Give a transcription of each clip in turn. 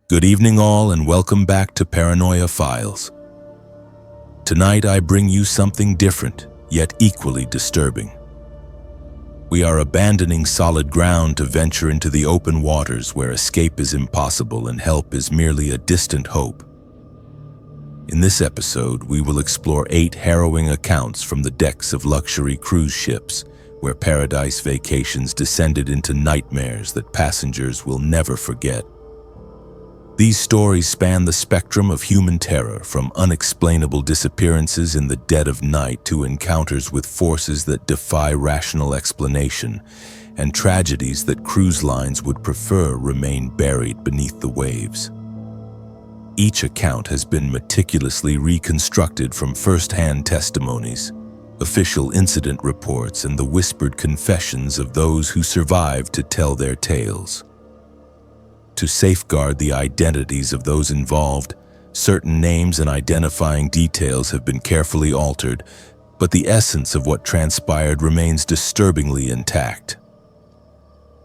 Good evening all and welcome back to Paranoia Files. Tonight I bring you something different, yet equally disturbing. We are abandoning solid ground to venture into the open waters where escape is impossible and help is merely a distant hope. In this episode, we will explore 8 harrowing accounts from the decks of luxury cruise ships where paradise vacations descended into nightmares that passengers will never forget. These stories span the spectrum of human terror, from unexplainable disappearances in the dead of night to encounters with forces that defy rational explanation, and tragedies that cruise lines would prefer remain buried beneath the waves. Each account has been meticulously reconstructed from first-hand testimonies, official incident reports, and the whispered confessions of those who survived to tell their tales. To safeguard the identities of those involved, certain names and identifying details have been carefully altered, but the essence of what transpired remains disturbingly intact.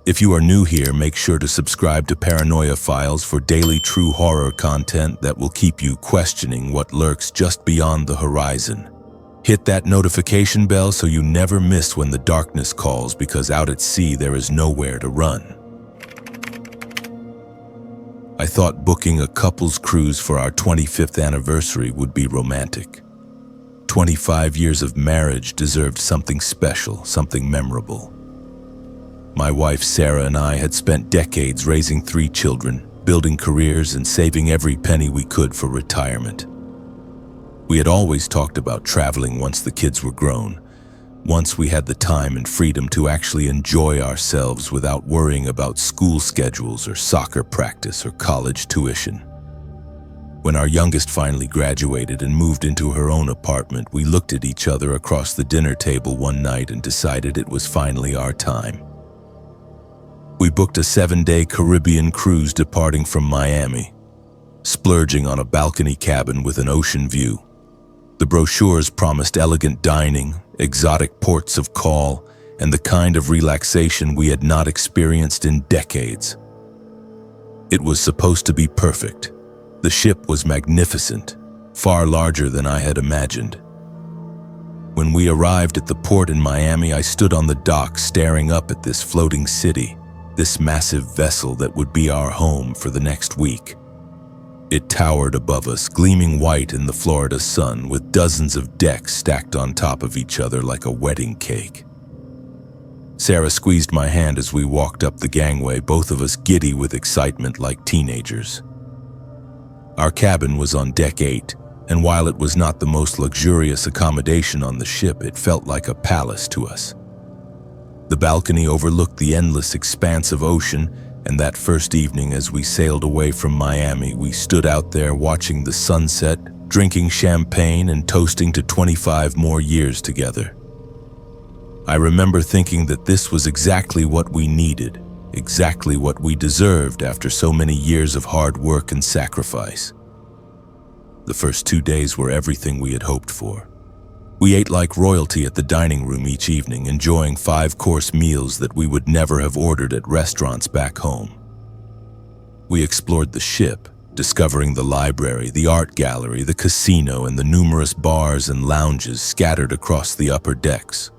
If you are new here, make sure to subscribe to Paranoia Files for daily true horror content that will keep you questioning what lurks just beyond the horizon. Hit that notification bell so you never miss when the darkness calls, because out at sea there is nowhere to run. I thought booking a couple's cruise for our 25th anniversary would be romantic. 25 years of marriage deserved something special, something memorable. My wife Sarah and I had spent decades raising 3 children, building careers, and saving every penny we could for retirement. We had always talked about traveling once the kids were grown, once we had the time and freedom to actually enjoy ourselves without worrying about school schedules or soccer practice or college tuition. When our youngest finally graduated and moved into her own apartment, we looked at each other across the dinner table one night and decided it was finally our time. We booked a 7-day Caribbean cruise departing from Miami, splurging on a balcony cabin with an ocean view. The brochures promised elegant dining, exotic ports of call, and the kind of relaxation we had not experienced in decades. It was supposed to be perfect. The ship was magnificent, far larger than I had imagined. When we arrived at the port in Miami, I stood on the dock staring up at this floating city, this massive vessel that would be our home for the next week. It towered above us, gleaming white in the Florida sun, with dozens of decks stacked on top of each other like a wedding cake. Sarah squeezed my hand as we walked up the gangway, both of us giddy with excitement like teenagers. Our cabin was on deck 8, and while it was not the most luxurious accommodation on the ship, it felt like a palace to us. The balcony overlooked the endless expanse of ocean, and that first evening as we sailed away from Miami, we stood out there watching the sunset, drinking champagne and toasting to 25 more years together. I remember thinking that this was exactly what we needed, exactly what we deserved after so many years of hard work and sacrifice. The first 2 days were everything we had hoped for. We ate like royalty at the dining room each evening, enjoying 5-course meals that we would never have ordered at restaurants back home. We explored the ship, discovering the library, the art gallery, the casino, and the numerous bars and lounges scattered across the upper decks.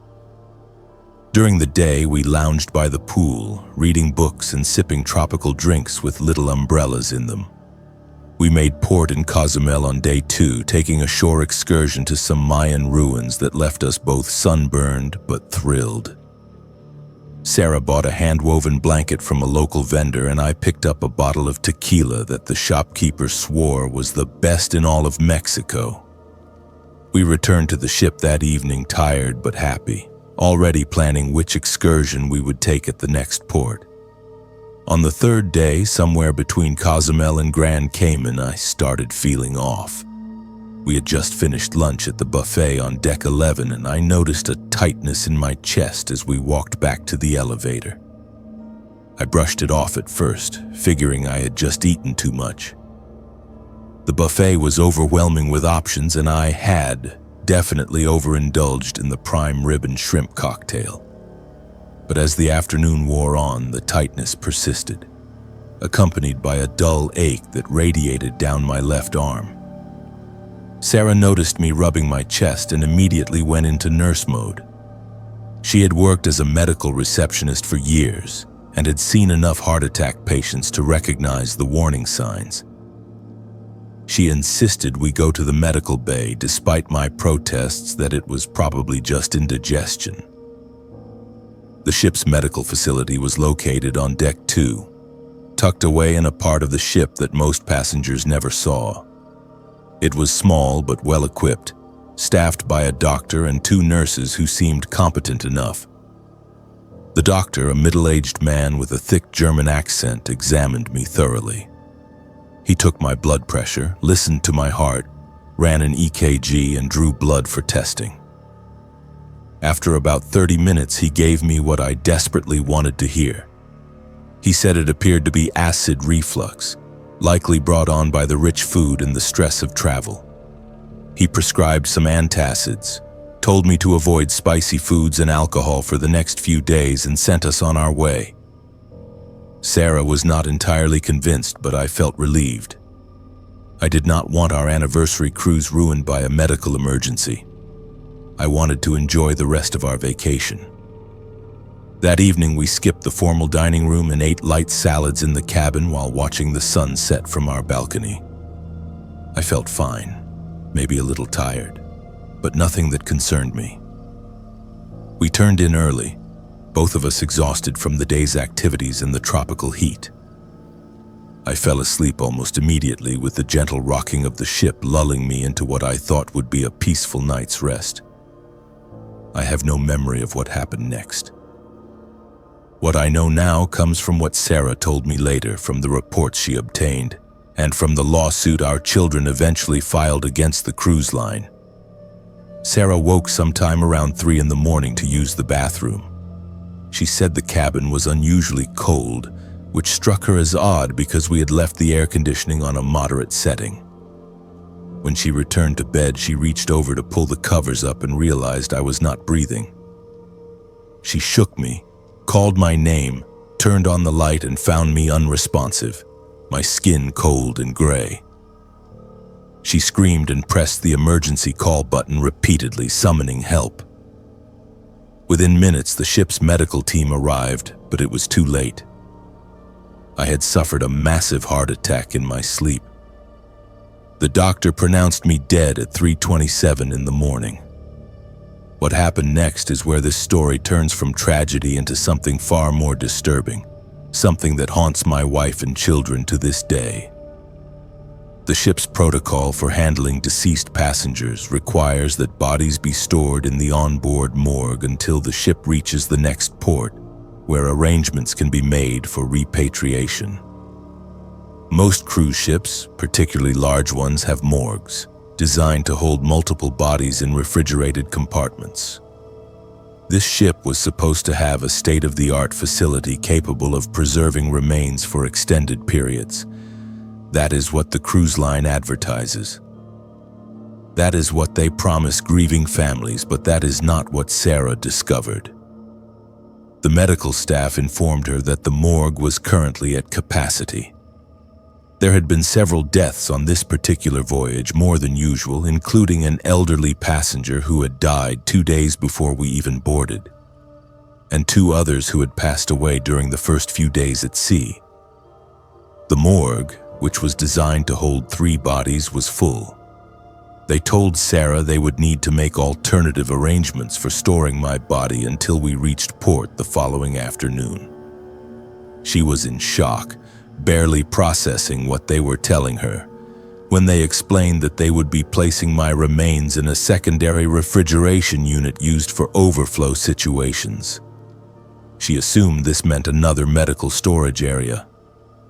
During the day, we lounged by the pool, reading books and sipping tropical drinks with little umbrellas in them. We made port in Cozumel on day 2, taking a shore excursion to some Mayan ruins that left us both sunburned but thrilled. Sarah bought a hand-woven blanket from a local vendor, and I picked up a bottle of tequila that the shopkeeper swore was the best in all of Mexico. We returned to the ship that evening, tired but happy, already planning which excursion we would take at the next port. On the 3rd day, somewhere between Cozumel and Grand Cayman, I started feeling off. We had just finished lunch at the buffet on deck 11, and I noticed a tightness in my chest as we walked back to the elevator. I brushed it off at first, figuring I had just eaten too much. The buffet was overwhelming with options, and I had definitely overindulged in the prime rib and shrimp cocktail. But as the afternoon wore on, the tightness persisted. accompanied by a dull ache that radiated down my left arm. Sarah noticed me rubbing my chest and immediately went into nurse mode. She had worked as a medical receptionist for years and had seen enough heart attack patients to recognize the warning signs. She insisted we go to the medical bay despite my protests that it was probably just indigestion. The ship's medical facility was located on Deck 2, tucked away in a part of the ship that most passengers never saw. It was small but well-equipped, staffed by a doctor and 2 nurses who seemed competent enough. The doctor, a middle-aged man with a thick German accent, examined me thoroughly. He took my blood pressure, listened to my heart, ran an EKG, and drew blood for testing. After about 30 minutes, he gave me what I desperately wanted to hear. He said it appeared to be acid reflux, likely brought on by the rich food and the stress of travel. He prescribed some antacids, told me to avoid spicy foods and alcohol for the next few days, and sent us on our way. Sarah was not entirely convinced, but I felt relieved. I did not want our anniversary cruise ruined by a medical emergency. I wanted to enjoy the rest of our vacation. That evening, we skipped the formal dining room and ate light salads in the cabin while watching the sun set from our balcony. I felt fine, maybe a little tired, but nothing that concerned me. We turned in early, both of us exhausted from the day's activities in the tropical heat. I fell asleep almost immediately, with the gentle rocking of the ship lulling me into what I thought would be a peaceful night's rest. I have no memory of what happened next. What I know now comes from what Sarah told me later, from the reports she obtained, and from the lawsuit our children eventually filed against the cruise line. Sarah woke sometime around 3 in the morning to use the bathroom. She said the cabin was unusually cold, which struck her as odd because we had left the air conditioning on a moderate setting. When she returned to bed, she reached over to pull the covers up and realized I was not breathing. She shook me, called my name, turned on the light, and found me unresponsive, my skin cold and gray. She screamed and pressed the emergency call button repeatedly, summoning help. Within minutes, the ship's medical team arrived, but it was too late. I had suffered a massive heart attack in my sleep. The doctor pronounced me dead at 3:27 in the morning. What happened next is where this story turns from tragedy into something far more disturbing, something that haunts my wife and children to this day. The ship's protocol for handling deceased passengers requires that bodies be stored in the onboard morgue until the ship reaches the next port, where arrangements can be made for repatriation. Most cruise ships, particularly large ones, have morgues, designed to hold multiple bodies in refrigerated compartments. This ship was supposed to have a state-of-the-art facility capable of preserving remains for extended periods. That is what the cruise line advertises. That is what they promise grieving families, but that is not what Sarah discovered. The medical staff informed her that the morgue was currently at capacity. There had been several deaths on this particular voyage, more than usual, including an elderly passenger who had died 2 days before we even boarded, and 2 others who had passed away during the first few days at sea. The morgue, which was designed to hold 3 bodies, was full. They told Sarah they would need to make alternative arrangements for storing my body until we reached port the following afternoon. She was in shock, barely processing what they were telling her, when they explained that they would be placing my remains in a secondary refrigeration unit used for overflow situations. She assumed this meant another medical storage area,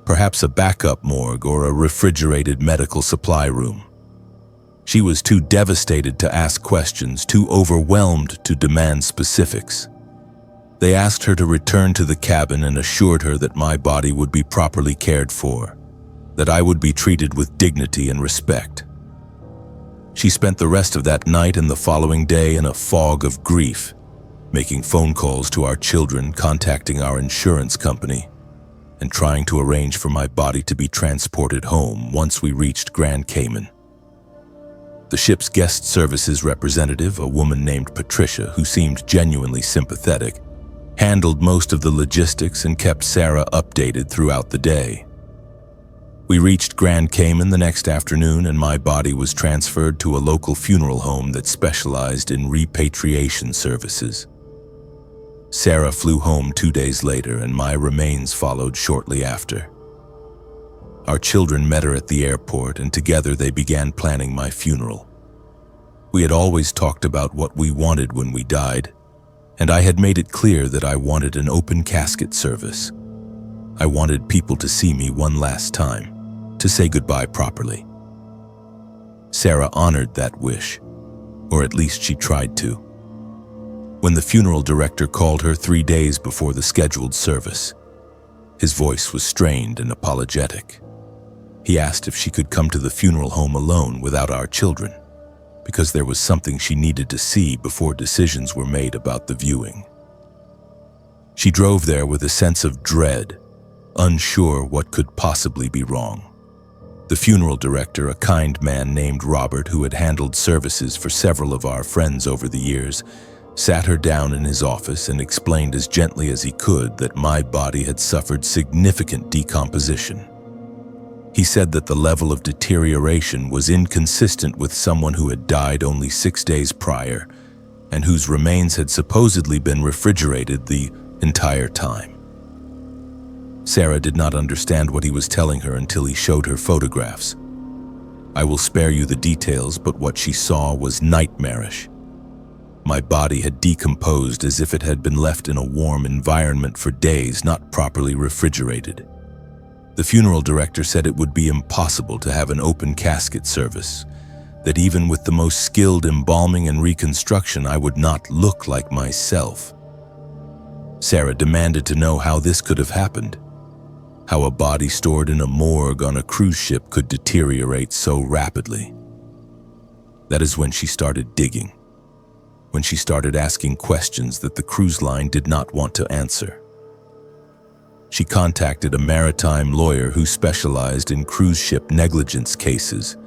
perhaps a backup morgue or a refrigerated medical supply room. She was too devastated to ask questions, too overwhelmed to demand specifics. They asked her to return to the cabin and assured her that my body would be properly cared for, that I would be treated with dignity and respect. She spent the rest of that night and the following day in a fog of grief, making phone calls to our children, contacting our insurance company. and trying to arrange for my body to be transported home once we reached Grand Cayman. The ship's guest services representative, a woman named Patricia, who seemed genuinely sympathetic, handled most of the logistics and kept Sarah updated throughout the day. We reached Grand Cayman the next afternoon, and my body was transferred to a local funeral home that specialized in repatriation services. Sarah flew home 2 days later, and my remains followed shortly after. Our children met her at the airport, and together they began planning my funeral. We had always talked about what we wanted when we died, and I had made it clear that I wanted an open casket service. I wanted people to see me one last time, to say goodbye properly. Sarah honored that wish, or at least she tried to. When the funeral director called her 3 days before the scheduled service, his voice was strained and apologetic. He asked if she could come to the funeral home alone without our children, because there was something she needed to see before decisions were made about the viewing. She drove there with a sense of dread, unsure what could possibly be wrong. The funeral director, a kind man named Robert who had handled services for several of our friends over the years, sat her down in his office and explained as gently as he could that my body had suffered significant decomposition. He said that the level of deterioration was inconsistent with someone who had died only 6 days prior and whose remains had supposedly been refrigerated the entire time. Sarah did not understand what he was telling her until he showed her photographs. I will spare you the details, but what she saw was nightmarish. My body had decomposed as if it had been left in a warm environment for days, not properly refrigerated. The funeral director said it would be impossible to have an open casket service, that even with the most skilled embalming and reconstruction, I would not look like myself. Sarah demanded to know how this could have happened, how a body stored in a morgue on a cruise ship could deteriorate so rapidly. That is when she started digging, when she started asking questions that the cruise line did not want to answer. She contacted a maritime lawyer who specialized in cruise ship negligence cases,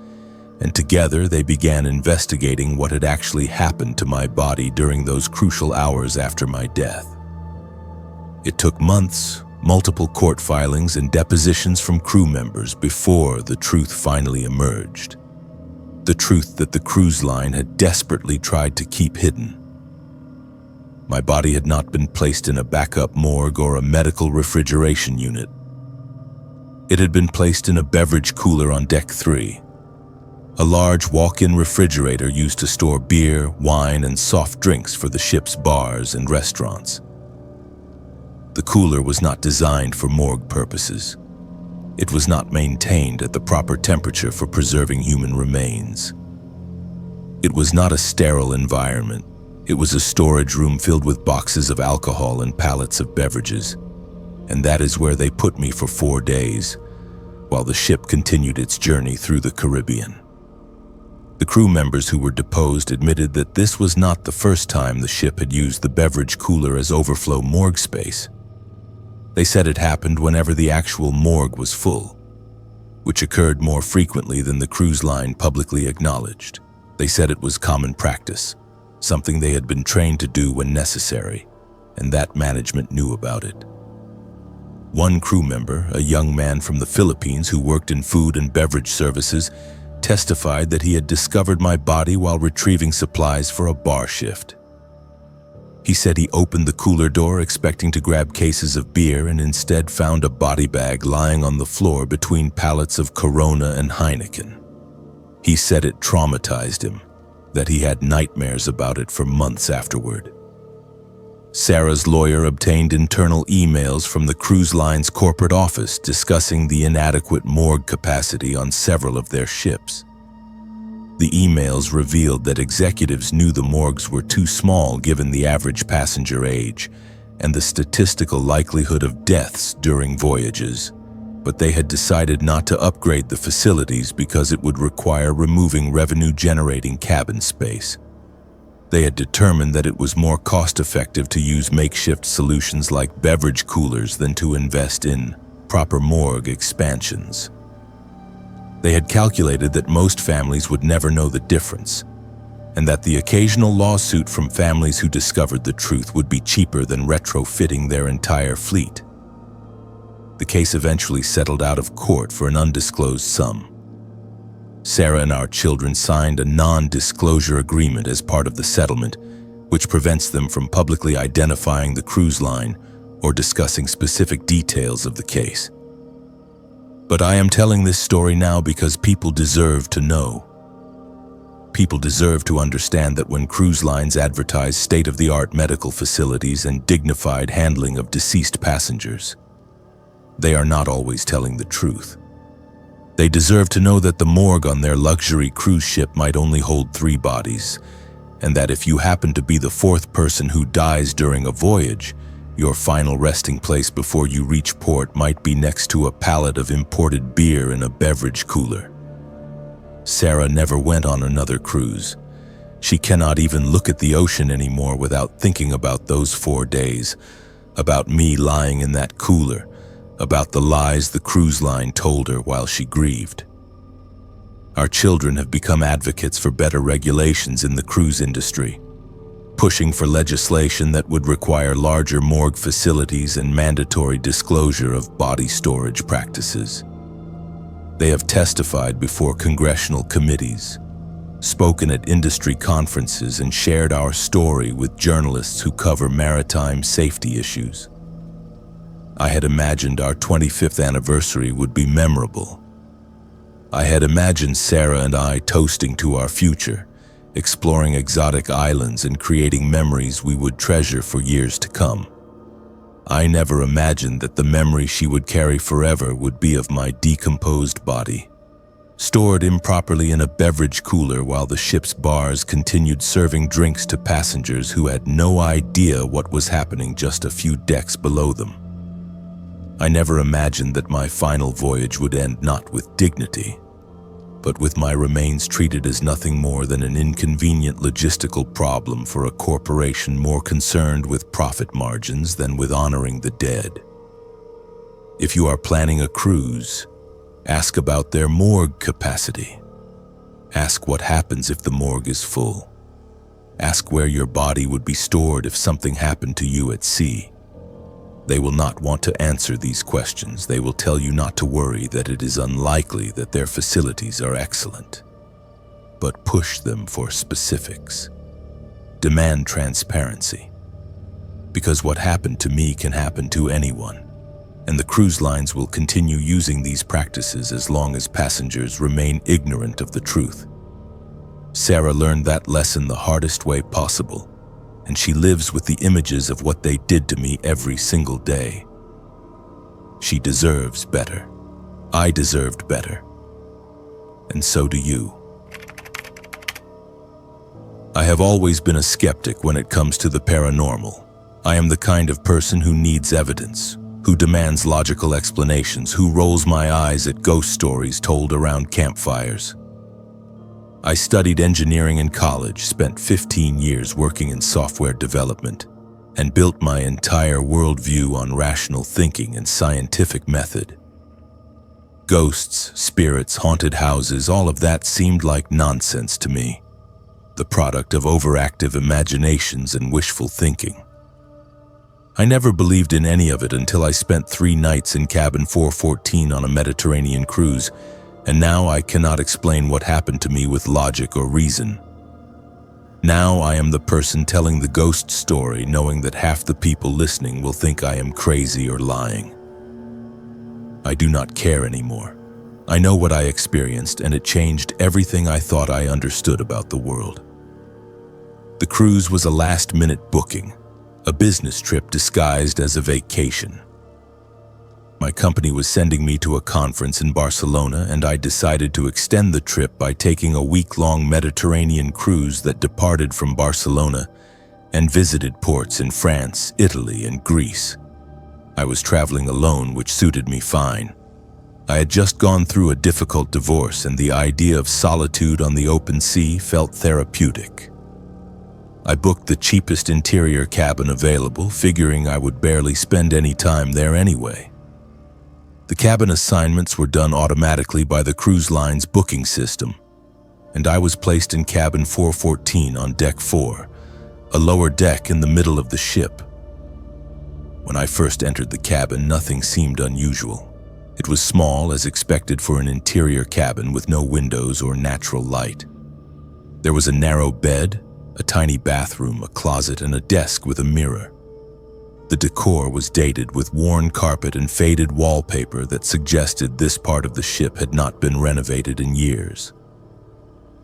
and together they began investigating what had actually happened to my body during those crucial hours after my death. It took months, multiple court filings, and depositions from crew members before the truth finally emerged. The truth that the cruise line had desperately tried to keep hidden. My body had not been placed in a backup morgue or a medical refrigeration unit. It had been placed in a beverage cooler on Deck 3, a large walk-in refrigerator used to store beer, wine, and soft drinks for the ship's bars and restaurants. The cooler was not designed for morgue purposes. It was not maintained at the proper temperature for preserving human remains. It was not a sterile environment. It was a storage room filled with boxes of alcohol and pallets of beverages, and that is where they put me for 4 days, while the ship continued its journey through the Caribbean. The crew members who were deposed admitted that this was not the first time the ship had used the beverage cooler as overflow morgue space. They said it happened whenever the actual morgue was full, which occurred more frequently than the cruise line publicly acknowledged. They said it was common practice, something they had been trained to do when necessary, and that management knew about it. One crew member, a young man from the Philippines who worked in food and beverage services, testified that he had discovered my body while retrieving supplies for a bar shift. He said he opened the cooler door expecting to grab cases of beer and instead found a body bag lying on the floor between pallets of Corona and Heineken. He said it traumatized him, that he had nightmares about it for months afterward. Sarah's lawyer obtained internal emails from the cruise line's corporate office discussing the inadequate morgue capacity on several of their ships. The emails revealed that executives knew the morgues were too small given the average passenger age and the statistical likelihood of deaths during voyages, but they had decided not to upgrade the facilities because it would require removing revenue-generating cabin space. They had determined that it was more cost-effective to use makeshift solutions like beverage coolers than to invest in proper morgue expansions. They had calculated that most families would never know the difference, and that the occasional lawsuit from families who discovered the truth would be cheaper than retrofitting their entire fleet. The case eventually settled out of court for an undisclosed sum. Sarah and our children signed a non-disclosure agreement as part of the settlement, which prevents them from publicly identifying the cruise line or discussing specific details of the case. But I am telling this story now because people deserve to know. People deserve to understand that when cruise lines advertise state-of-the-art medical facilities and dignified handling of deceased passengers, they are not always telling the truth. They deserve to know that the morgue on their luxury cruise ship might only hold 3 bodies, and that if you happen to be the 4th person who dies during a voyage, your final resting place before you reach port might be next to a pallet of imported beer in a beverage cooler. Sarah never went on another cruise. She cannot even look at the ocean anymore without thinking about those 4 days, about me lying in that cooler, about the lies the cruise line told her while she grieved. Our children have become advocates for better regulations in the cruise industry, pushing for legislation that would require larger morgue facilities and mandatory disclosure of body storage practices. They have testified before congressional committees, spoken at industry conferences, and shared our story with journalists who cover maritime safety issues. I had imagined our 25th anniversary would be memorable. I had imagined Sarah and I toasting to our future, exploring exotic islands and creating memories we would treasure for years to come. I never imagined that the memory she would carry forever would be of my decomposed body, stored improperly in a beverage cooler while the ship's bars continued serving drinks to passengers who had no idea what was happening just a few decks below them. I never imagined that my final voyage would end not with dignity, but with my remains treated as nothing more than an inconvenient logistical problem for a corporation more concerned with profit margins than with honoring the dead. If you are planning a cruise, ask about their morgue capacity. Ask what happens if the morgue is full. Ask where your body would be stored if something happened to you at sea. They will not want to answer these questions. They will tell you not to worry, that it is unlikely that their facilities are excellent. But push them for specifics. Demand transparency. Because what happened to me can happen to anyone, and the cruise lines will continue using these practices as long as passengers remain ignorant of the truth. Sarah learned that lesson the hardest way possible, and she lives with the images of what they did to me every single day. She deserves better. I deserved better. And so do you. I have always been a skeptic when it comes to the paranormal. I am the kind of person who needs evidence, who demands logical explanations, who rolls my eyes at ghost stories told around campfires. I studied engineering in college, spent 15 years working in software development, and built my entire worldview on rational thinking and scientific method. Ghosts, spirits, haunted houses, all of that seemed like nonsense to me, the product of overactive imaginations and wishful thinking. I never believed in any of it until I spent 3 nights in cabin 414 on a Mediterranean cruise, and now I cannot explain what happened to me with logic or reason. Now I am the person telling the ghost story, knowing that half the people listening will think I am crazy or lying. I do not care anymore. I know what I experienced, and it changed everything I thought I understood about the world. The cruise was a last-minute booking, a business trip disguised as a vacation. My company was sending me to a conference in Barcelona, and I decided to extend the trip by taking a week-long Mediterranean cruise that departed from Barcelona and visited ports in France, Italy, and Greece. I was traveling alone, which suited me fine. I had just gone through a difficult divorce, and the idea of solitude on the open sea felt therapeutic. I booked the cheapest interior cabin available, figuring I would barely spend any time there anyway. The cabin assignments were done automatically by the cruise line's booking system, and I was placed in cabin 414 on deck 4, a lower deck in the middle of the ship. When I first entered the cabin, nothing seemed unusual. It was small, as expected for an interior cabin with no windows or natural light. There was a narrow bed, a tiny bathroom, a closet, and a desk with a mirror. The decor was dated with worn carpet and faded wallpaper that suggested this part of the ship had not been renovated in years.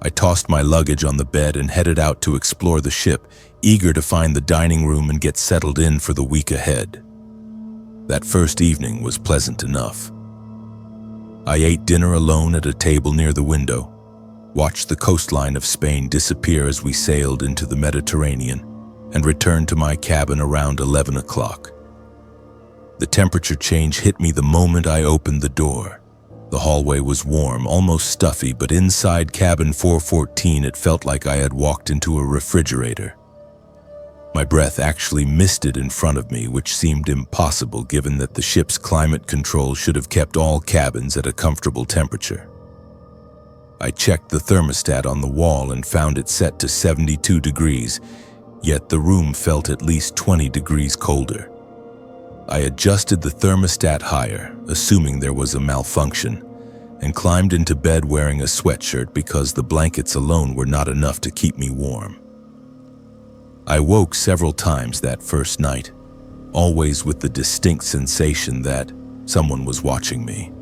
I tossed my luggage on the bed and headed out to explore the ship, eager to find the dining room and get settled in for the week ahead. That first evening was pleasant enough. I ate dinner alone at a table near the window, watched the coastline of Spain disappear as we sailed into the Mediterranean, and returned to my cabin around 11 o'clock. The temperature change hit me the moment I opened the door. The hallway was warm, almost stuffy, but inside cabin 414 it felt like I had walked into a refrigerator. My breath actually misted in front of me, which seemed impossible given that the ship's climate control should have kept all cabins at a comfortable temperature. I checked the thermostat on the wall and found it set to 72 degrees, yet the room felt at least 20 degrees colder. I adjusted the thermostat higher, assuming there was a malfunction, and climbed into bed wearing a sweatshirt because the blankets alone were not enough to keep me warm. I woke several times that first night, always with the distinct sensation that someone was watching me.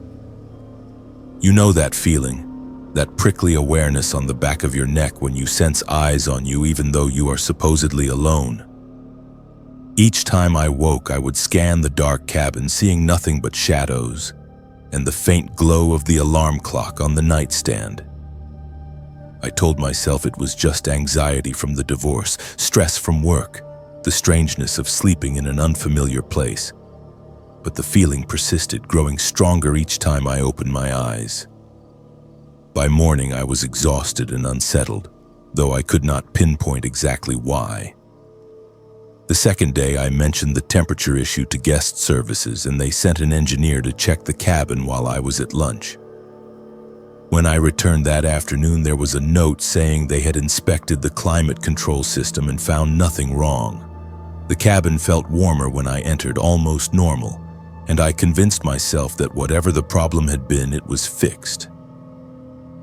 You know that feeling, that prickly awareness on the back of your neck when you sense eyes on you even though you are supposedly alone. Each time I woke, I would scan the dark cabin, seeing nothing but shadows and the faint glow of the alarm clock on the nightstand. I told myself it was just anxiety from the divorce, stress from work, the strangeness of sleeping in an unfamiliar place. But the feeling persisted, growing stronger each time I opened my eyes. By morning, I was exhausted and unsettled, though I could not pinpoint exactly why. The second day, I mentioned the temperature issue to guest services, and they sent an engineer to check the cabin while I was at lunch. When I returned that afternoon, there was a note saying they had inspected the climate control system and found nothing wrong. The cabin felt warmer when I entered, almost normal, and I convinced myself that whatever the problem had been, it was fixed.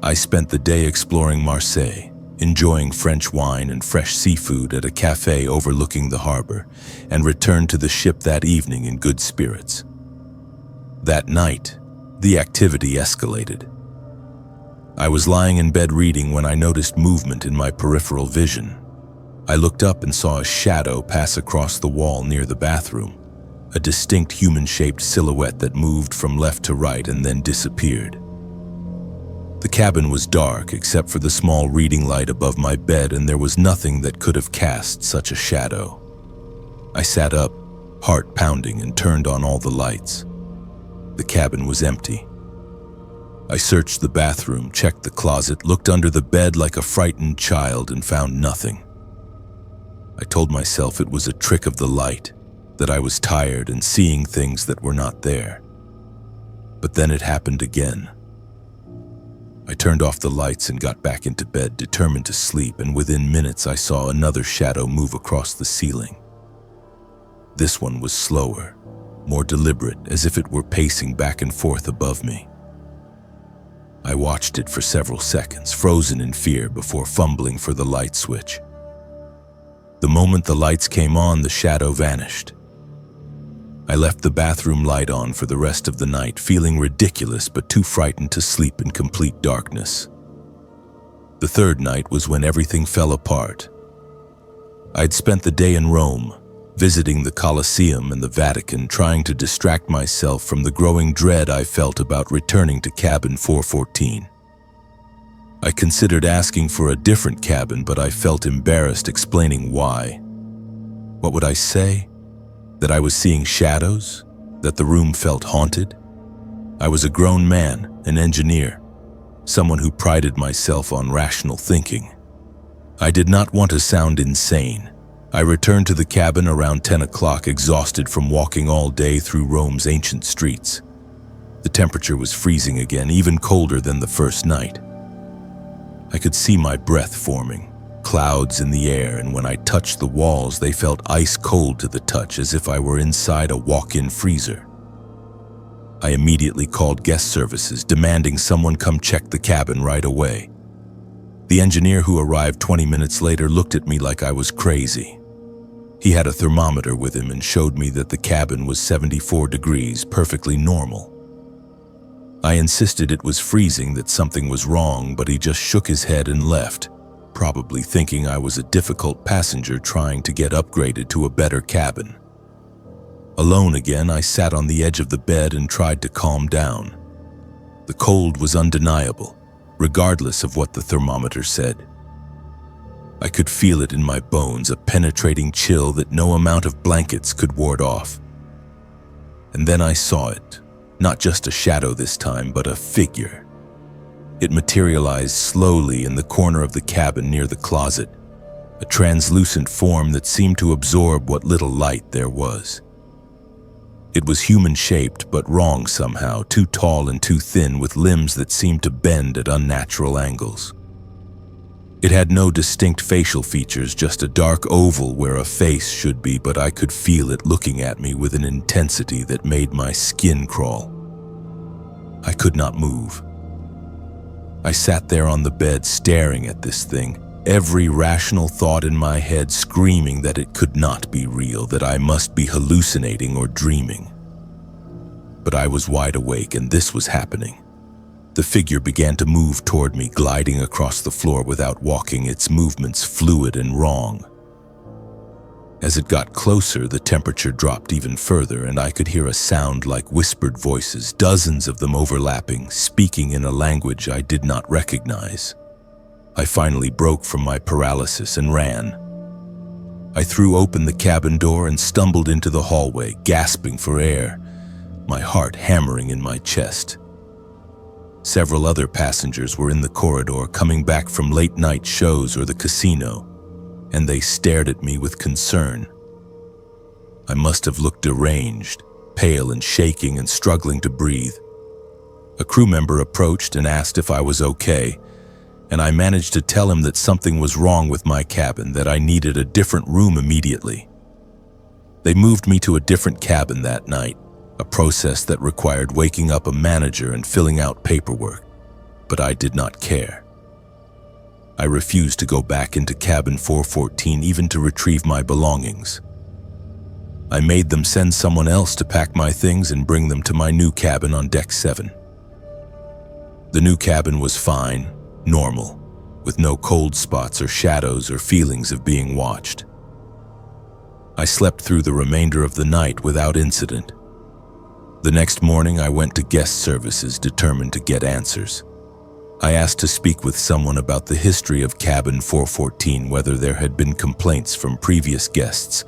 I spent the day exploring Marseille, enjoying French wine and fresh seafood at a cafe overlooking the harbor, and returned to the ship that evening in good spirits. That night, the activity escalated. I was lying in bed reading when I noticed movement in my peripheral vision. I looked up and saw a shadow pass across the wall near the bathroom, a distinct human-shaped silhouette that moved from left to right and then disappeared. The cabin was dark except for the small reading light above my bed, and there was nothing that could have cast such a shadow. I sat up, heart pounding, and turned on all the lights. The cabin was empty. I searched the bathroom, checked the closet, looked under the bed like a frightened child, and found nothing. I told myself it was a trick of the light, that I was tired and seeing things that were not there. But then it happened again. I turned off the lights and got back into bed, determined to sleep, and within minutes I saw another shadow move across the ceiling. This one was slower, more deliberate, as if it were pacing back and forth above me. I watched it for several seconds, frozen in fear, before fumbling for the light switch. The moment the lights came on, the shadow vanished. I left the bathroom light on for the rest of the night, feeling ridiculous but too frightened to sleep in complete darkness. The third night was when everything fell apart. I'd spent the day in Rome, visiting the Colosseum and the Vatican, trying to distract myself from the growing dread I felt about returning to cabin 414. I considered asking for a different cabin, but I felt embarrassed explaining why. What would I say? That I was seeing shadows? That the room felt haunted? I was a grown man, an engineer, someone who prided myself on rational thinking. I did not want to sound insane. I returned to the cabin around 10 o'clock, exhausted from walking all day through Rome's ancient streets. The temperature was freezing again, even colder than the first night. I could see my breath forming, clouds in the air, and when I touched the walls, they felt ice cold to the touch, as if I were inside a walk-in freezer. I immediately called guest services, demanding someone come check the cabin right away. The engineer who arrived 20 minutes later looked at me like I was crazy. He had a thermometer with him and showed me that the cabin was 74 degrees, perfectly normal. I insisted it was freezing, that something was wrong, but he just shook his head and left, probably thinking I was a difficult passenger trying to get upgraded to a better cabin. Alone again, I sat on the edge of the bed and tried to calm down. The cold was undeniable, regardless of what the thermometer said. I could feel it in my bones, a penetrating chill that no amount of blankets could ward off. And then I saw it, not just a shadow this time, but a figure. It materialized slowly in the corner of the cabin near the closet, a translucent form that seemed to absorb what little light there was. It was human-shaped, but wrong somehow, too tall and too thin, with limbs that seemed to bend at unnatural angles. It had no distinct facial features, just a dark oval where a face should be, but I could feel it looking at me with an intensity that made my skin crawl. I could not move. I sat there on the bed staring at this thing, every rational thought in my head screaming that it could not be real, that I must be hallucinating or dreaming. But I was wide awake, and this was happening. The figure began to move toward me, gliding across the floor without walking, its movements fluid and wrong. As it got closer, the temperature dropped even further, and I could hear a sound like whispered voices, dozens of them overlapping, speaking in a language I did not recognize. I finally broke from my paralysis and ran. I threw open the cabin door and stumbled into the hallway, gasping for air, my heart hammering in my chest. Several other passengers were in the corridor, coming back from late-night shows or the casino, and they stared at me with concern. I must have looked deranged, pale and shaking and struggling to breathe. A crew member approached and asked if I was okay, and I managed to tell him that something was wrong with my cabin, that I needed a different room immediately. They moved me to a different cabin that night, a process that required waking up a manager and filling out paperwork, but I did not care. I refused to go back into cabin 414 even to retrieve my belongings. I made them send someone else to pack my things and bring them to my new cabin on deck 7. The new cabin was fine, normal, with no cold spots or shadows or feelings of being watched. I slept through the remainder of the night without incident. The next morning, I went to guest services, determined to get answers. I asked to speak with someone about the history of cabin 414, whether there had been complaints from previous guests,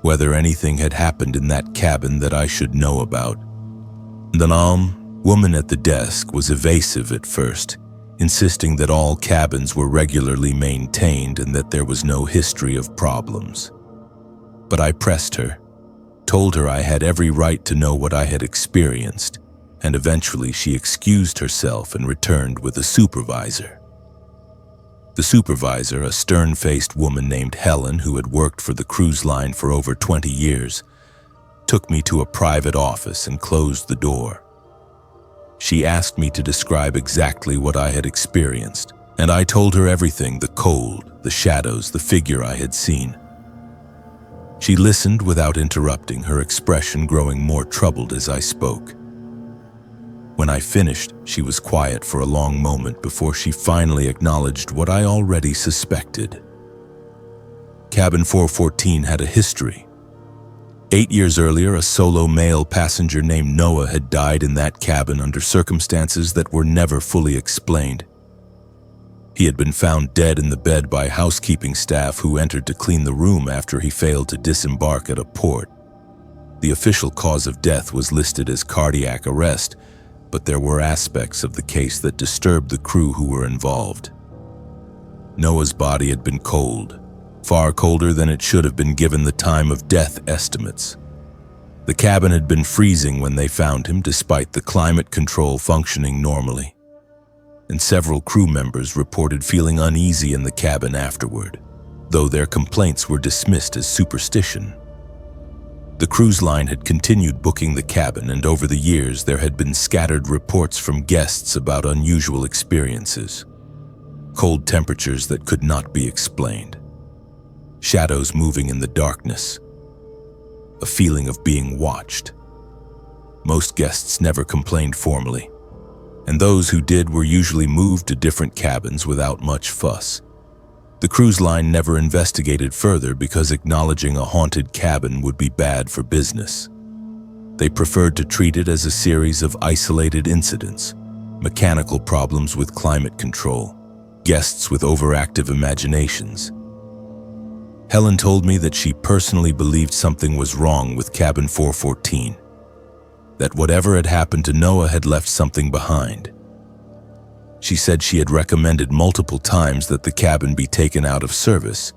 whether anything had happened in that cabin that I should know about. The woman at the desk was evasive at first, insisting that all cabins were regularly maintained and that there was no history of problems. But I pressed her, told her I had every right to know what I had experienced, and eventually she excused herself and returned with a supervisor. The supervisor, a stern-faced woman named Helen who had worked for the cruise line for over 20 years, took me to a private office and closed the door. She asked me to describe exactly what I had experienced, and I told her everything: the cold, the shadows, the figure I had seen. She listened without interrupting, her expression growing more troubled as I spoke. When I finished, she was quiet for a long moment before she finally acknowledged what I already suspected. Cabin 414 had a history. 8 years earlier, a solo male passenger named Noah had died in that cabin under circumstances that were never fully explained. He had been found dead in the bed by housekeeping staff who entered to clean the room after he failed to disembark at a port. The official cause of death was listed as cardiac arrest, but there were aspects of the case that disturbed the crew who were involved. Noah's body had been cold, far colder than it should have been given the time of death estimates. The cabin had been freezing when they found him, despite the climate control functioning normally, and several crew members reported feeling uneasy in the cabin afterward, though their complaints were dismissed as superstition. The cruise line had continued booking the cabin, and over the years there had been scattered reports from guests about unusual experiences. Cold temperatures that could not be explained. Shadows moving in the darkness. A feeling of being watched. Most guests never complained formally, and those who did were usually moved to different cabins without much fuss. The cruise line never investigated further because acknowledging a haunted cabin would be bad for business. They preferred to treat it as a series of isolated incidents, mechanical problems with climate control, guests with overactive imaginations. Helen told me that she personally believed something was wrong with cabin 414, that whatever had happened to Noah had left something behind. She said she had recommended multiple times that the cabin be taken out of service,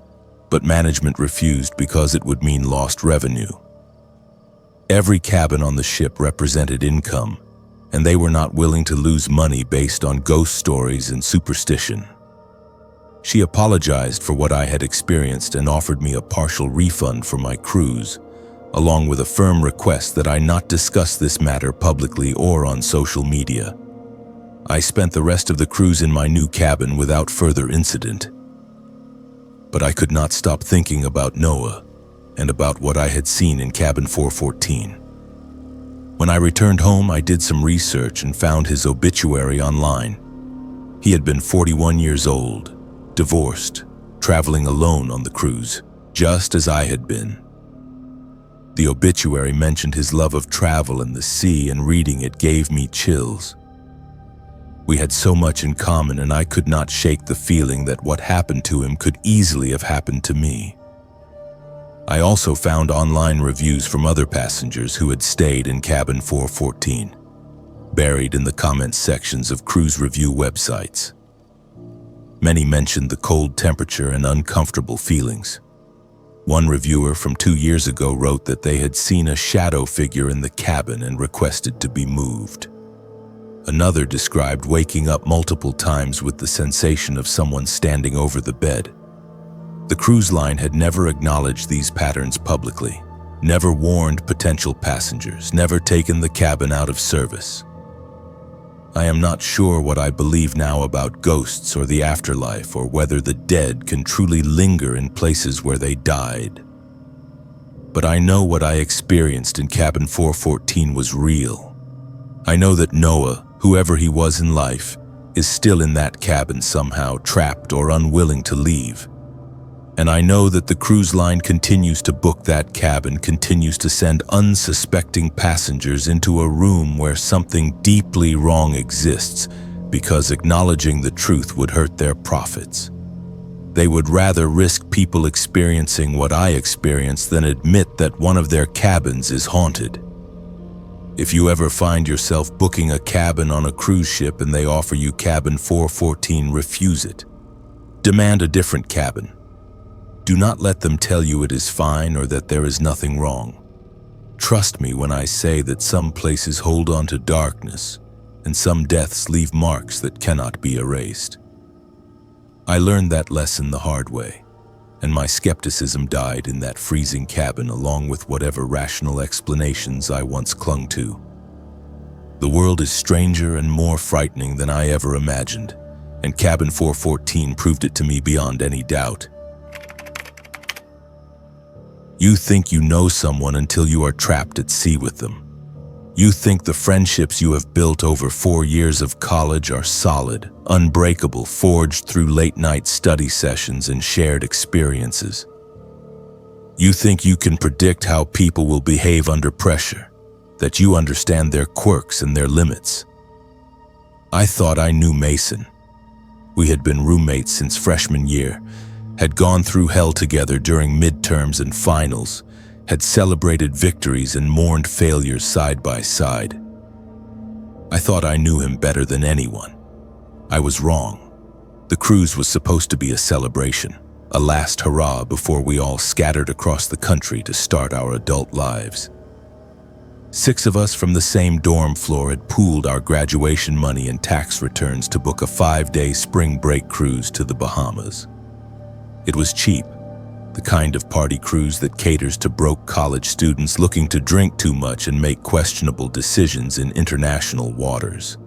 but management refused because it would mean lost revenue. Every cabin on the ship represented income, and they were not willing to lose money based on ghost stories and superstition. She apologized for what I had experienced and offered me a partial refund for my cruise, along with a firm request that I not discuss this matter publicly or on social media. I spent the rest of the cruise in my new cabin without further incident. But I could not stop thinking about Noah and about what I had seen in cabin 414. When I returned home, I did some research and found his obituary online. He had been 41 years old, divorced, traveling alone on the cruise, just as I had been. The obituary mentioned his love of travel and the sea, and reading it gave me chills. We had so much in common, and I could not shake the feeling that what happened to him could easily have happened to me. I also found online reviews from other passengers who had stayed in cabin 414, buried in the comments sections of cruise review websites. Many mentioned the cold temperature and uncomfortable feelings. One reviewer from 2 years ago wrote that they had seen a shadow figure in the cabin and requested to be moved. Another described waking up multiple times with the sensation of someone standing over the bed. The cruise line had never acknowledged these patterns publicly, never warned potential passengers, never taken the cabin out of service. I am not sure what I believe now about ghosts or the afterlife, or whether the dead can truly linger in places where they died. But I know what I experienced in cabin 414 was real. I know that Noah, whoever he was in life, is still in that cabin somehow, trapped or unwilling to leave. And I know that the cruise line continues to book that cabin, continues to send unsuspecting passengers into a room where something deeply wrong exists, because acknowledging the truth would hurt their profits. They would rather risk people experiencing what I experienced than admit that one of their cabins is haunted. If you ever find yourself booking a cabin on a cruise ship and they offer you cabin 414, refuse it. Demand a different cabin. Do not let them tell you it is fine or that there is nothing wrong. Trust me when I say that some places hold on to darkness, and some deaths leave marks that cannot be erased. I learned that lesson the hard way, and my skepticism died in that freezing cabin, along with whatever rational explanations I once clung to. The world is stranger and more frightening than I ever imagined, and cabin 414 proved it to me beyond any doubt. You think you know someone until you are trapped at sea with them. You think the friendships you have built over 4 years of college are solid, unbreakable, forged through late-night study sessions and shared experiences. You think you can predict how people will behave under pressure, that you understand their quirks and their limits. I thought I knew Mason. We had been roommates since freshman year, had gone through hell together during midterms and finals, had celebrated victories and mourned failures side by side. I thought I knew him better than anyone. I was wrong. The cruise was supposed to be a celebration, a last hurrah before we all scattered across the country to start our adult lives. 6 of us from the same dorm floor had pooled our graduation money and tax returns to book a 5-day spring break cruise to the Bahamas. It was cheap, the kind of party cruise that caters to broke college students looking to drink too much and make questionable decisions in international waters.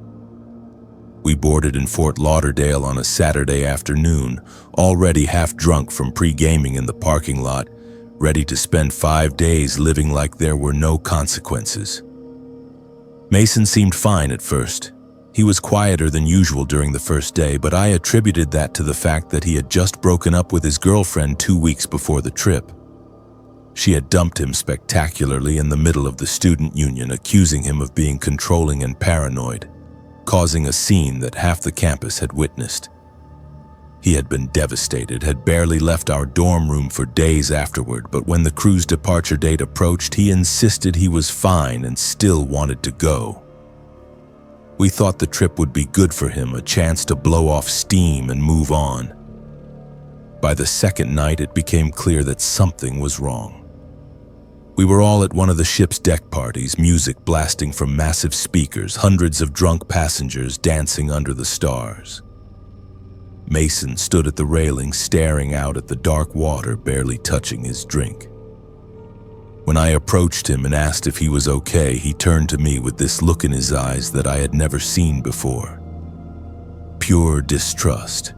We boarded in Fort Lauderdale on a Saturday afternoon, already half drunk from pre-gaming in the parking lot, ready to spend 5 days living like there were no consequences. Mason seemed fine at first. He was quieter than usual during the first day, but I attributed that to the fact that he had just broken up with his girlfriend 2 weeks before the trip. She had dumped him spectacularly in the middle of the student union, accusing him of being controlling and paranoid, causing a scene that half the campus had witnessed. He had been devastated, had barely left our dorm room for days afterward, but when the cruise departure date approached, he insisted he was fine and still wanted to go. We thought the trip would be good for him, a chance to blow off steam and move on. By the second night, it became clear that something was wrong. We were all at one of the ship's deck parties, music blasting from massive speakers, hundreds of drunk passengers dancing under the stars. Mason stood at the railing staring out at the dark water, barely touching his drink. When I approached him and asked if he was okay, he turned to me with this look in his eyes that I had never seen before. Pure distrust.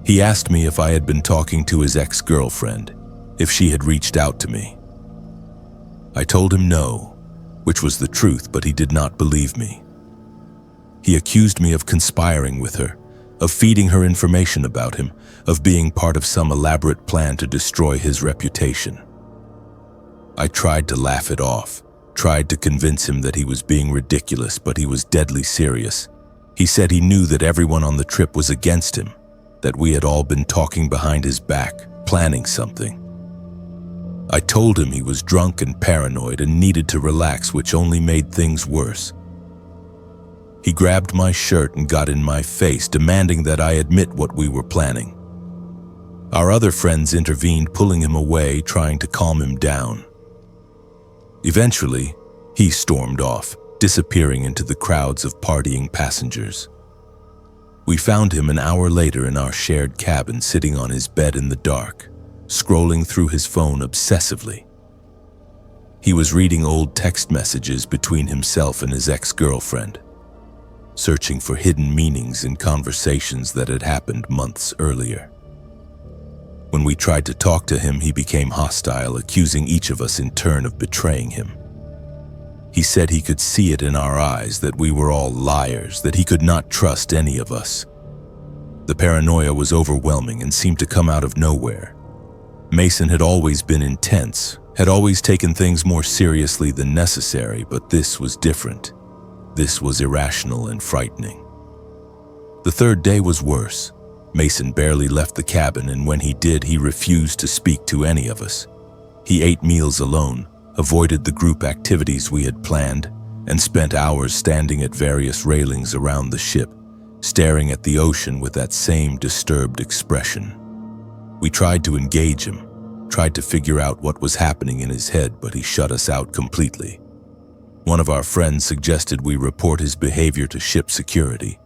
He asked me if I had been talking to his ex-girlfriend, if she had reached out to me. I told him no, which was the truth, but he did not believe me. He accused me of conspiring with her, of feeding her information about him, of being part of some elaborate plan to destroy his reputation. I tried to laugh it off, tried to convince him that he was being ridiculous, but he was deadly serious. He said he knew that everyone on the trip was against him, that we had all been talking behind his back, planning something. I told him he was drunk and paranoid and needed to relax, which only made things worse. He grabbed my shirt and got in my face, demanding that I admit what we were planning. Our other friends intervened, pulling him away, trying to calm him down. Eventually, he stormed off, disappearing into the crowds of partying passengers. We found him an hour later in our shared cabin, sitting on his bed in the dark, scrolling through his phone obsessively. He was reading old text messages between himself and his ex-girlfriend, searching for hidden meanings in conversations that had happened months earlier. When we tried to talk to him, he became hostile, accusing each of us in turn of betraying him. He said he could see it in our eyes, that we were all liars, that he could not trust any of us. The paranoia was overwhelming and seemed to come out of nowhere. Mason had always been intense, had always taken things more seriously than necessary, but this was different. This was irrational and frightening. The third day was worse. Mason barely left the cabin, and when he did, he refused to speak to any of us. He ate meals alone, avoided the group activities we had planned, and spent hours standing at various railings around the ship, staring at the ocean with that same disturbed expression. We tried to engage him, tried to figure out what was happening in his head, but he shut us out completely. One of our friends suggested we report his behavior to ship security,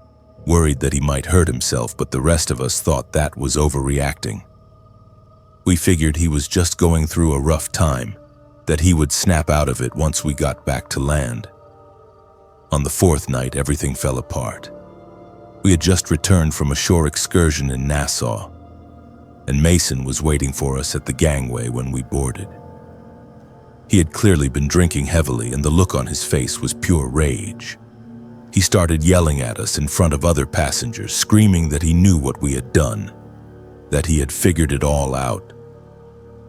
worried that he might hurt himself, but the rest of us thought that was overreacting. We figured he was just going through a rough time, that he would snap out of it once we got back to land. On the fourth night, everything fell apart. We had just returned from a shore excursion in Nassau, and Mason was waiting for us at the gangway when we boarded. He had clearly been drinking heavily, and the look on his face was pure rage. He started yelling at us in front of other passengers, screaming that he knew what we had done, that he had figured it all out.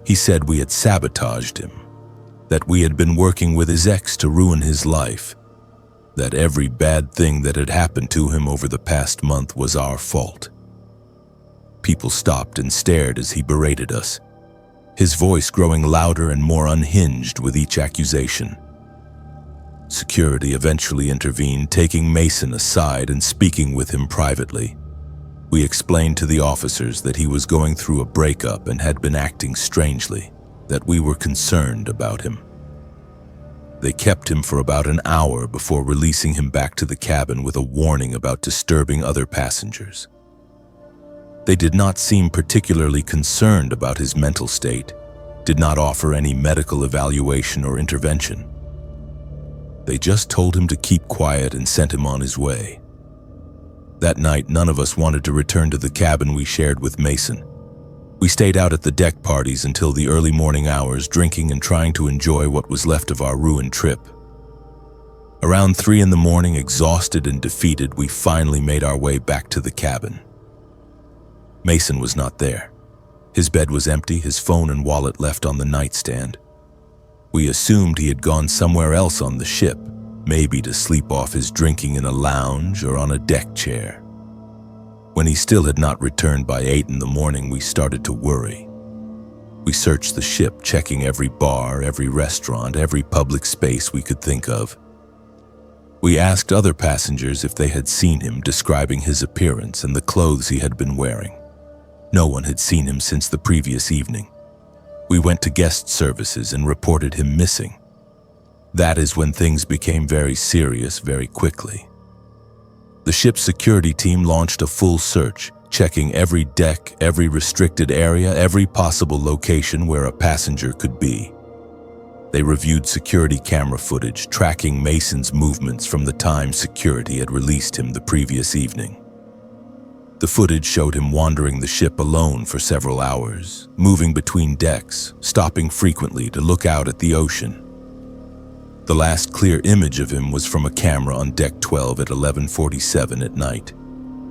He said we had sabotaged him, that we had been working with his ex to ruin his life, that every bad thing that had happened to him over the past month was our fault. People stopped and stared as he berated us, his voice growing louder and more unhinged with each accusation. Security eventually intervened, taking Mason aside and speaking with him privately. We explained to the officers that he was going through a breakup and had been acting strangely, that we were concerned about him. They kept him for about an hour before releasing him back to the cabin with a warning about disturbing other passengers. They did not seem particularly concerned about his mental state, did not offer any medical evaluation or intervention. They just told him to keep quiet and sent him on his way. That night, none of us wanted to return to the cabin we shared with Mason. We stayed out at the deck parties until the early morning hours, drinking and trying to enjoy what was left of our ruined trip. Around 3 a.m, exhausted and defeated, we finally made our way back to the cabin. Mason was not there. His bed was empty, his phone and wallet left on the nightstand. We assumed he had gone somewhere else on the ship, maybe to sleep off his drinking in a lounge or on a deck chair. When he still had not returned by 8 a.m, we started to worry. We searched the ship, checking every bar, every restaurant, every public space we could think of. We asked other passengers if they had seen him, describing his appearance and the clothes he had been wearing. No one had seen him since the previous evening. We went to guest services and reported him missing. That is when things became very serious very quickly. The ship's security team launched a full search, checking every deck, every restricted area, every possible location where a passenger could be. They reviewed security camera footage, tracking Mason's movements from the time security had released him the previous evening. The footage showed him wandering the ship alone for several hours, moving between decks, stopping frequently to look out at the ocean. The last clear image of him was from a camera on deck 12 at 11:47 at night.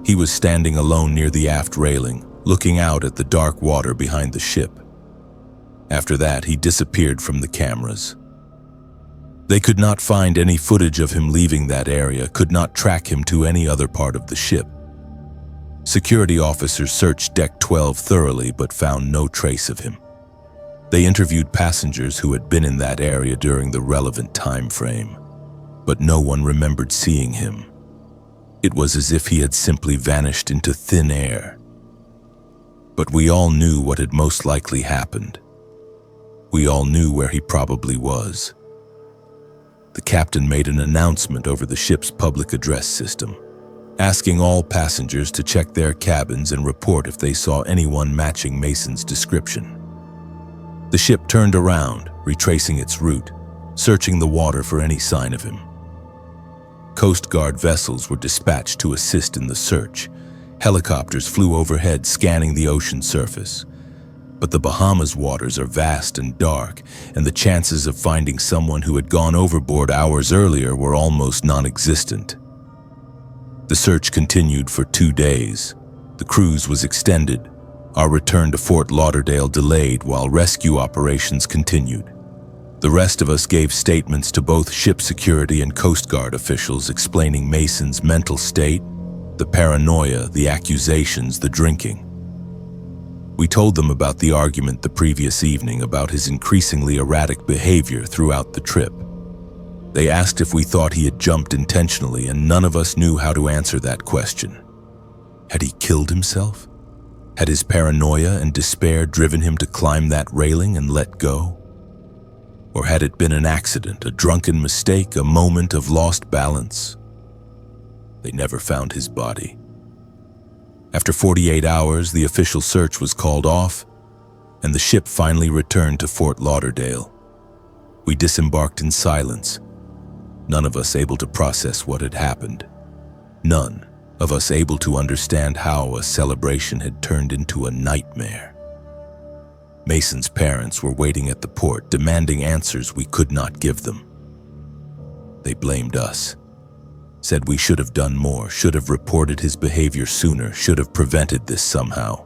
He was standing alone near the aft railing, looking out at the dark water behind the ship. After that, he disappeared from the cameras. They could not find any footage of him leaving that area, could not track him to any other part of the ship. Security officers searched deck 12 thoroughly but found no trace of him. They interviewed passengers who had been in that area during the relevant time frame, but no one remembered seeing him. It was as if he had simply vanished into thin air. But we all knew what had most likely happened. We all knew where he probably was. The captain made an announcement over the ship's public address system, asking all passengers to check their cabins and report if they saw anyone matching Mason's description. The ship turned around, retracing its route, searching the water for any sign of him. Coast Guard vessels were dispatched to assist in the search. Helicopters flew overhead, scanning the ocean surface. But the Bahamas waters are vast and dark, and the chances of finding someone who had gone overboard hours earlier were almost non-existent. The search continued for 2 days. The cruise was extended. Our return to Fort Lauderdale delayed while rescue operations continued. The rest of us gave statements to both ship security and Coast Guard officials explaining Mason's mental state, the paranoia, the accusations, the drinking. We told them about the argument the previous evening, about his increasingly erratic behavior throughout the trip. They asked if we thought he had jumped intentionally, and none of us knew how to answer that question. Had he killed himself? Had his paranoia and despair driven him to climb that railing and let go? Or had it been an accident, a drunken mistake, a moment of lost balance? They never found his body. After 48 hours, the official search was called off, and the ship finally returned to Fort Lauderdale. We disembarked in silence, none of us able to process what had happened. None of us able to understand how a celebration had turned into a nightmare. Mason's parents were waiting at the port, demanding answers we could not give them. They blamed us, said we should have done more, should have reported his behavior sooner, should have prevented this somehow.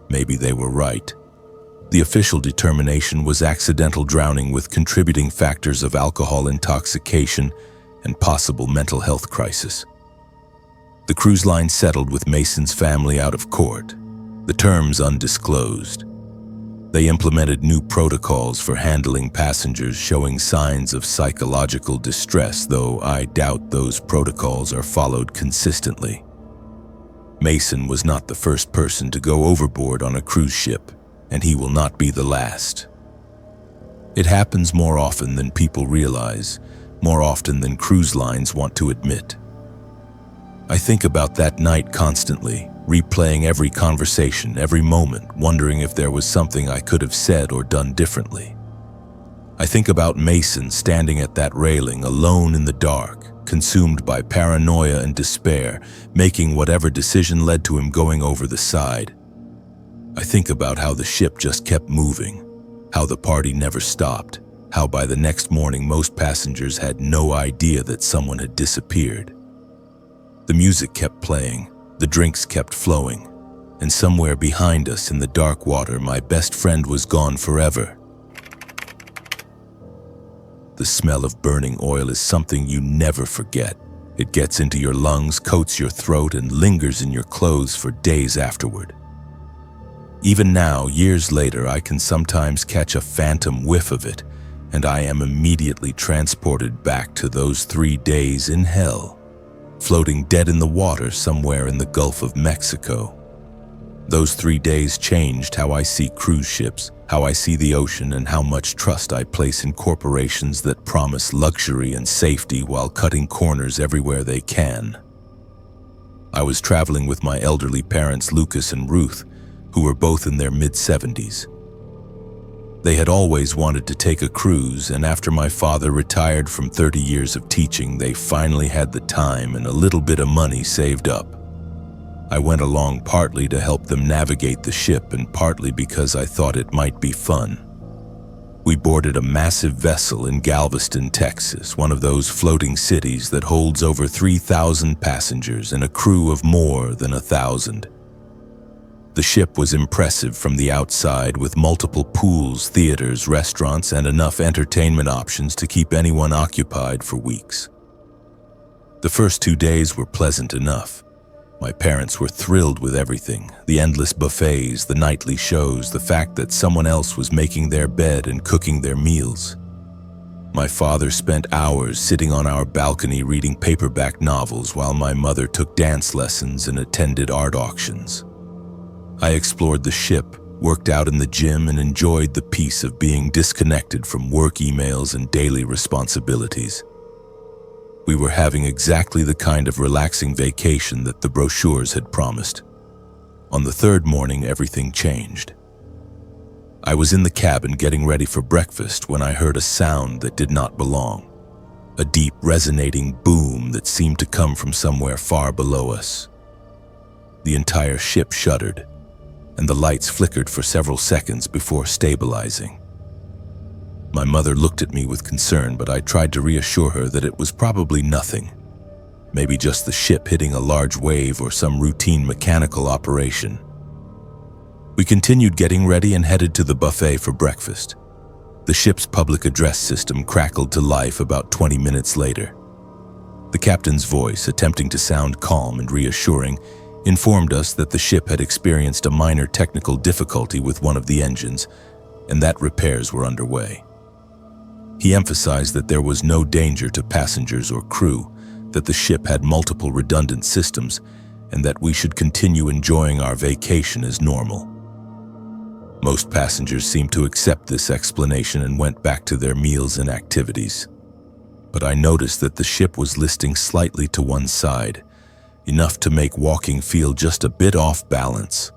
Maybe they were right. The official determination was accidental drowning with contributing factors of alcohol intoxication and possible mental health crisis. The cruise line settled with Mason's family out of court, the terms undisclosed. They implemented new protocols for handling passengers showing signs of psychological distress, though I doubt those protocols are followed consistently. Mason was not the first person to go overboard on a cruise ship, and he will not be the last. It happens more often than people realize, more often than cruise lines want to admit. I think about that night constantly, replaying every conversation, every moment, wondering if there was something I could have said or done differently. I think about Mason standing at that railing, alone in the dark, consumed by paranoia and despair, making whatever decision led to him going over the side. I think about how the ship just kept moving, how the party never stopped, how by the next morning most passengers had no idea that someone had disappeared. The music kept playing, the drinks kept flowing, and somewhere behind us in the dark water, my best friend was gone forever. The smell of burning oil is something you never forget. It gets into your lungs, coats your throat, and lingers in your clothes for days afterward. Even now, years later, I can sometimes catch a phantom whiff of it, and I am immediately transported back to those 3 days in hell, floating dead in the water somewhere in the Gulf of Mexico. Those 3 days changed how I see cruise ships, how I see the ocean, and how much trust I place in corporations that promise luxury and safety while cutting corners everywhere they can. I was traveling with my elderly parents, Lucas and Ruth, who were both in their mid-70s. They had always wanted to take a cruise, and after my father retired from 30 years of teaching, they finally had the time and a little bit of money saved up. I went along partly to help them navigate the ship and partly because I thought it might be fun. We boarded a massive vessel in Galveston, Texas, one of those floating cities that holds over 3,000 passengers and a crew of more than 1,000. The ship was impressive from the outside, with multiple pools, theaters, restaurants, and enough entertainment options to keep anyone occupied for weeks. The first 2 days were pleasant enough. My parents were thrilled with everything: the endless buffets, the nightly shows, the fact that someone else was making their bed and cooking their meals. My father spent hours sitting on our balcony reading paperback novels while my mother took dance lessons and attended art auctions. I explored the ship, worked out in the gym, and enjoyed the peace of being disconnected from work emails and daily responsibilities. We were having exactly the kind of relaxing vacation that the brochures had promised. On the third morning, everything changed. I was in the cabin getting ready for breakfast when I heard a sound that did not belong. A deep, resonating boom that seemed to come from somewhere far below us. The entire ship shuddered, and the lights flickered for several seconds before stabilizing. My mother looked at me with concern, but I tried to reassure her that it was probably nothing. Maybe just the ship hitting a large wave or some routine mechanical operation. We continued getting ready and headed to the buffet for breakfast. The ship's public address system crackled to life about 20 minutes later. The captain's voice, attempting to sound calm and reassuring, informed us that the ship had experienced a minor technical difficulty with one of the engines, and that repairs were underway. He emphasized that there was no danger to passengers or crew, that the ship had multiple redundant systems, and that we should continue enjoying our vacation as normal. Most passengers seemed to accept this explanation and went back to their meals and activities. But I noticed that the ship was listing slightly to one side, enough to make walking feel just a bit off balance.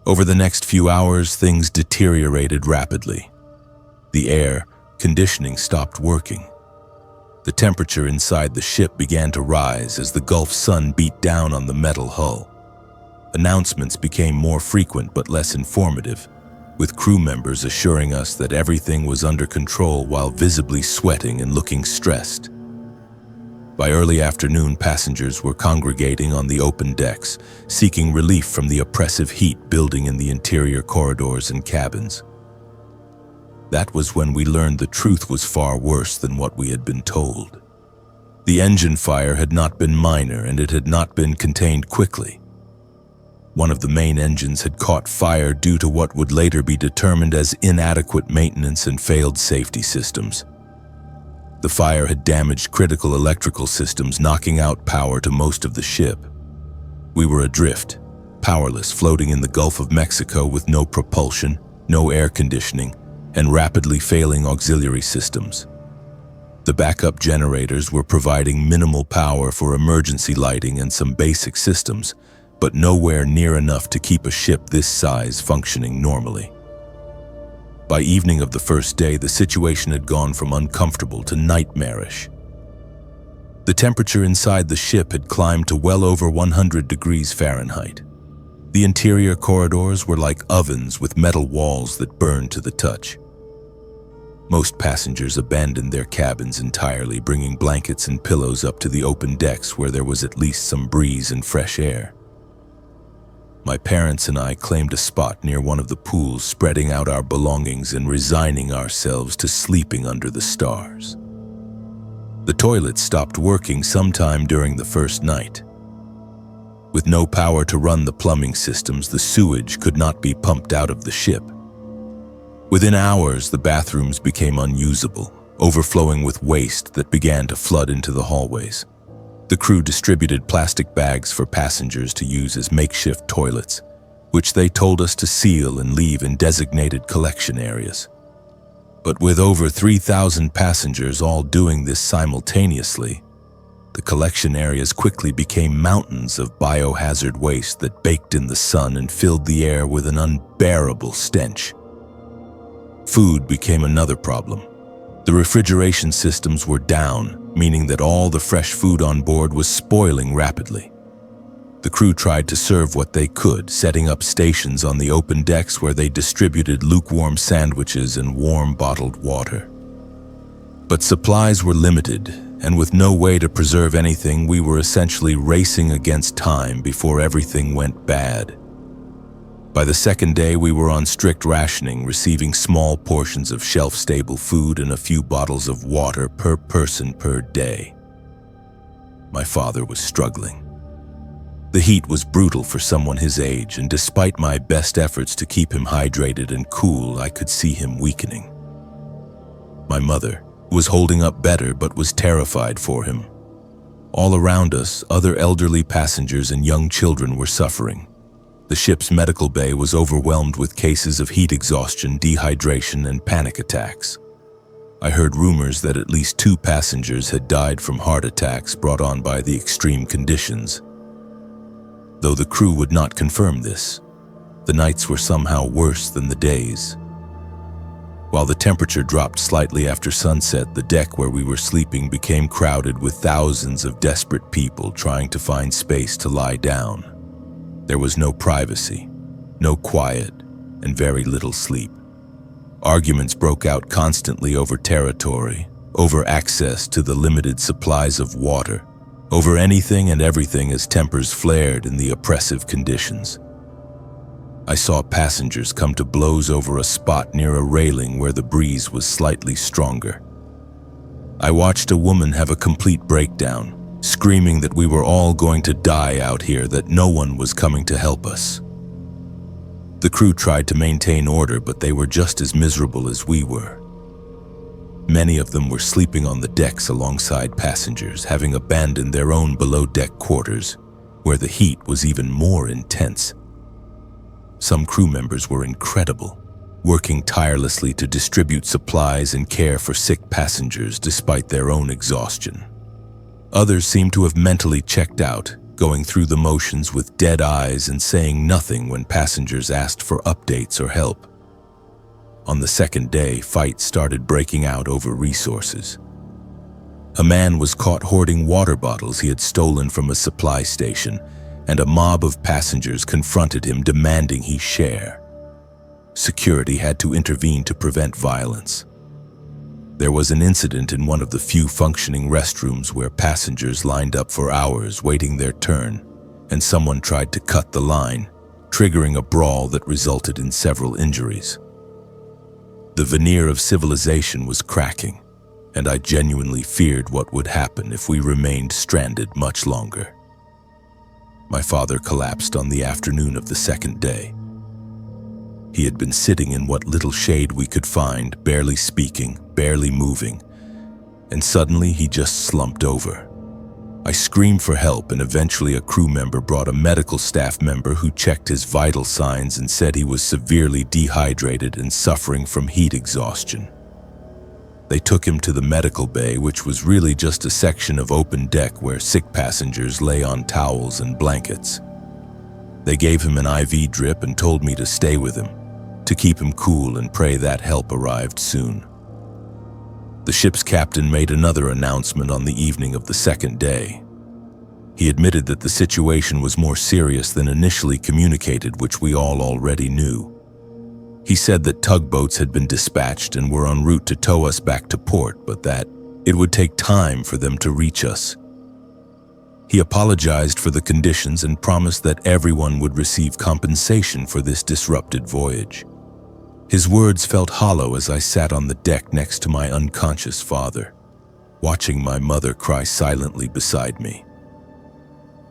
Over the next few hours, things deteriorated rapidly. The air conditioning stopped working. The temperature inside the ship began to rise as the Gulf sun beat down on the metal hull. Announcements became more frequent but less informative, with crew members assuring us that everything was under control while visibly sweating and looking stressed. By early afternoon, passengers were congregating on the open decks, seeking relief from the oppressive heat building in the interior corridors and cabins. That was when we learned the truth was far worse than what we had been told. The engine fire had not been minor, and it had not been contained quickly. One of the main engines had caught fire due to what would later be determined as inadequate maintenance and failed safety systems. The fire had damaged critical electrical systems, knocking out power to most of the ship. We were adrift, powerless, floating in the Gulf of Mexico with no propulsion, no air conditioning, and rapidly failing auxiliary systems. The backup generators were providing minimal power for emergency lighting and some basic systems, but nowhere near enough to keep a ship this size functioning normally. By evening of the first day, the situation had gone from uncomfortable to nightmarish. The temperature inside the ship had climbed to well over 100 degrees Fahrenheit. The interior corridors were like ovens with metal walls that burned to the touch. Most passengers abandoned their cabins entirely, bringing blankets and pillows up to the open decks where there was at least some breeze and fresh air. My parents and I claimed a spot near one of the pools, spreading out our belongings and resigning ourselves to sleeping under the stars. The toilet stopped working sometime during the first night. With no power to run the plumbing systems, the sewage could not be pumped out of the ship. Within hours, the bathrooms became unusable, overflowing with waste that began to flood into the hallways. The crew distributed plastic bags for passengers to use as makeshift toilets, which they told us to seal and leave in designated collection areas. But with over 3,000 passengers all doing this simultaneously, the collection areas quickly became mountains of biohazard waste that baked in the sun and filled the air with an unbearable stench. Food became another problem. The refrigeration systems were down, meaning that all the fresh food on board was spoiling rapidly. The crew tried to serve what they could, setting up stations on the open decks where they distributed lukewarm sandwiches and warm bottled water. But supplies were limited, and with no way to preserve anything, we were essentially racing against time before everything went bad. By the second day, we were on strict rationing, receiving small portions of shelf-stable food and a few bottles of water per person per day. My father was struggling. The heat was brutal for someone his age, and despite my best efforts to keep him hydrated and cool, I could see him weakening. My mother was holding up better but was terrified for him. All around us, other elderly passengers and young children were suffering. The ship's medical bay was overwhelmed with cases of heat exhaustion, dehydration, and panic attacks. I heard rumors that at least 2 passengers had died from heart attacks brought on by the extreme conditions. Though the crew would not confirm this, the nights were somehow worse than the days. While the temperature dropped slightly after sunset, the deck where we were sleeping became crowded with thousands of desperate people trying to find space to lie down. There was no privacy, no quiet, and very little sleep. Arguments broke out constantly over territory, over access to the limited supplies of water, over anything and everything as tempers flared in the oppressive conditions. I saw passengers come to blows over a spot near a railing where the breeze was slightly stronger. I watched a woman have a complete breakdown, screaming that we were all going to die out here, that no one was coming to help us. The crew tried to maintain order, but they were just as miserable as we were. Many of them were sleeping on the decks alongside passengers, having abandoned their own below-deck quarters, where the heat was even more intense. Some crew members were incredible, working tirelessly to distribute supplies and care for sick passengers despite their own exhaustion. Others seemed to have mentally checked out, going through the motions with dead eyes and saying nothing when passengers asked for updates or help. On the second day, fights started breaking out over resources. A man was caught hoarding water bottles he had stolen from a supply station, and a mob of passengers confronted him, demanding he share. Security had to intervene to prevent violence. There was an incident in one of the few functioning restrooms where passengers lined up for hours waiting their turn, and someone tried to cut the line, triggering a brawl that resulted in several injuries. The veneer of civilization was cracking, and I genuinely feared what would happen if we remained stranded much longer. My father collapsed on the afternoon of the second day. He had been sitting in what little shade we could find, barely speaking, barely moving, and suddenly he just slumped over. I screamed for help, and eventually a crew member brought a medical staff member who checked his vital signs and said he was severely dehydrated and suffering from heat exhaustion. They took him to the medical bay, which was really just a section of open deck where sick passengers lay on towels and blankets. They gave him an IV drip and told me to stay with him, to keep him cool and pray that help arrived soon. The ship's captain made another announcement on the evening of the second day. He admitted that the situation was more serious than initially communicated, which we all already knew. He said that tugboats had been dispatched and were en route to tow us back to port, but that it would take time for them to reach us. He apologized for the conditions and promised that everyone would receive compensation for this disrupted voyage. His words felt hollow as I sat on the deck next to my unconscious father, watching my mother cry silently beside me.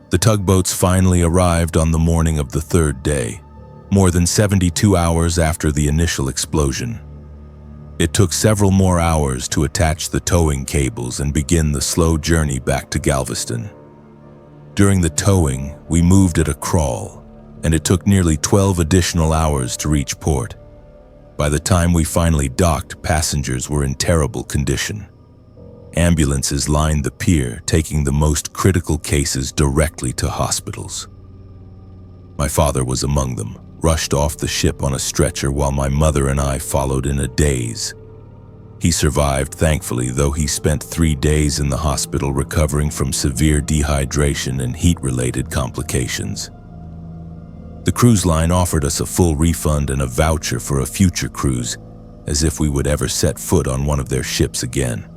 The tugboats finally arrived on the morning of the third day, more than 72 hours after the initial explosion. It took several more hours to attach the towing cables and begin the slow journey back to Galveston. During the towing, we moved at a crawl, and it took nearly 12 additional hours to reach port. By the time we finally docked, passengers were in terrible condition. Ambulances lined the pier, taking the most critical cases directly to hospitals. My father was among them, rushed off the ship on a stretcher while my mother and I followed in a daze. He survived, thankfully, though he spent 3 days in the hospital recovering from severe dehydration and heat-related complications. The cruise line offered us a full refund and a voucher for a future cruise, as if we would ever set foot on one of their ships again.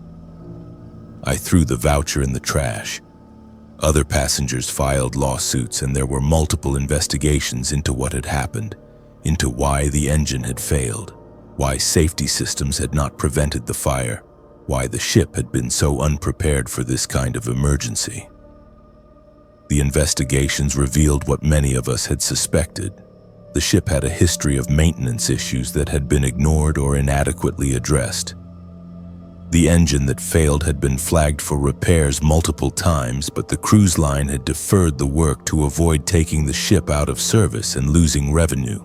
I threw the voucher in the trash. Other passengers filed lawsuits, and there were multiple investigations into what had happened, into why the engine had failed, why safety systems had not prevented the fire, why the ship had been so unprepared for this kind of emergency. The investigations revealed what many of us had suspected. The ship had a history of maintenance issues that had been ignored or inadequately addressed. The engine that failed had been flagged for repairs multiple times, but the cruise line had deferred the work to avoid taking the ship out of service and losing revenue.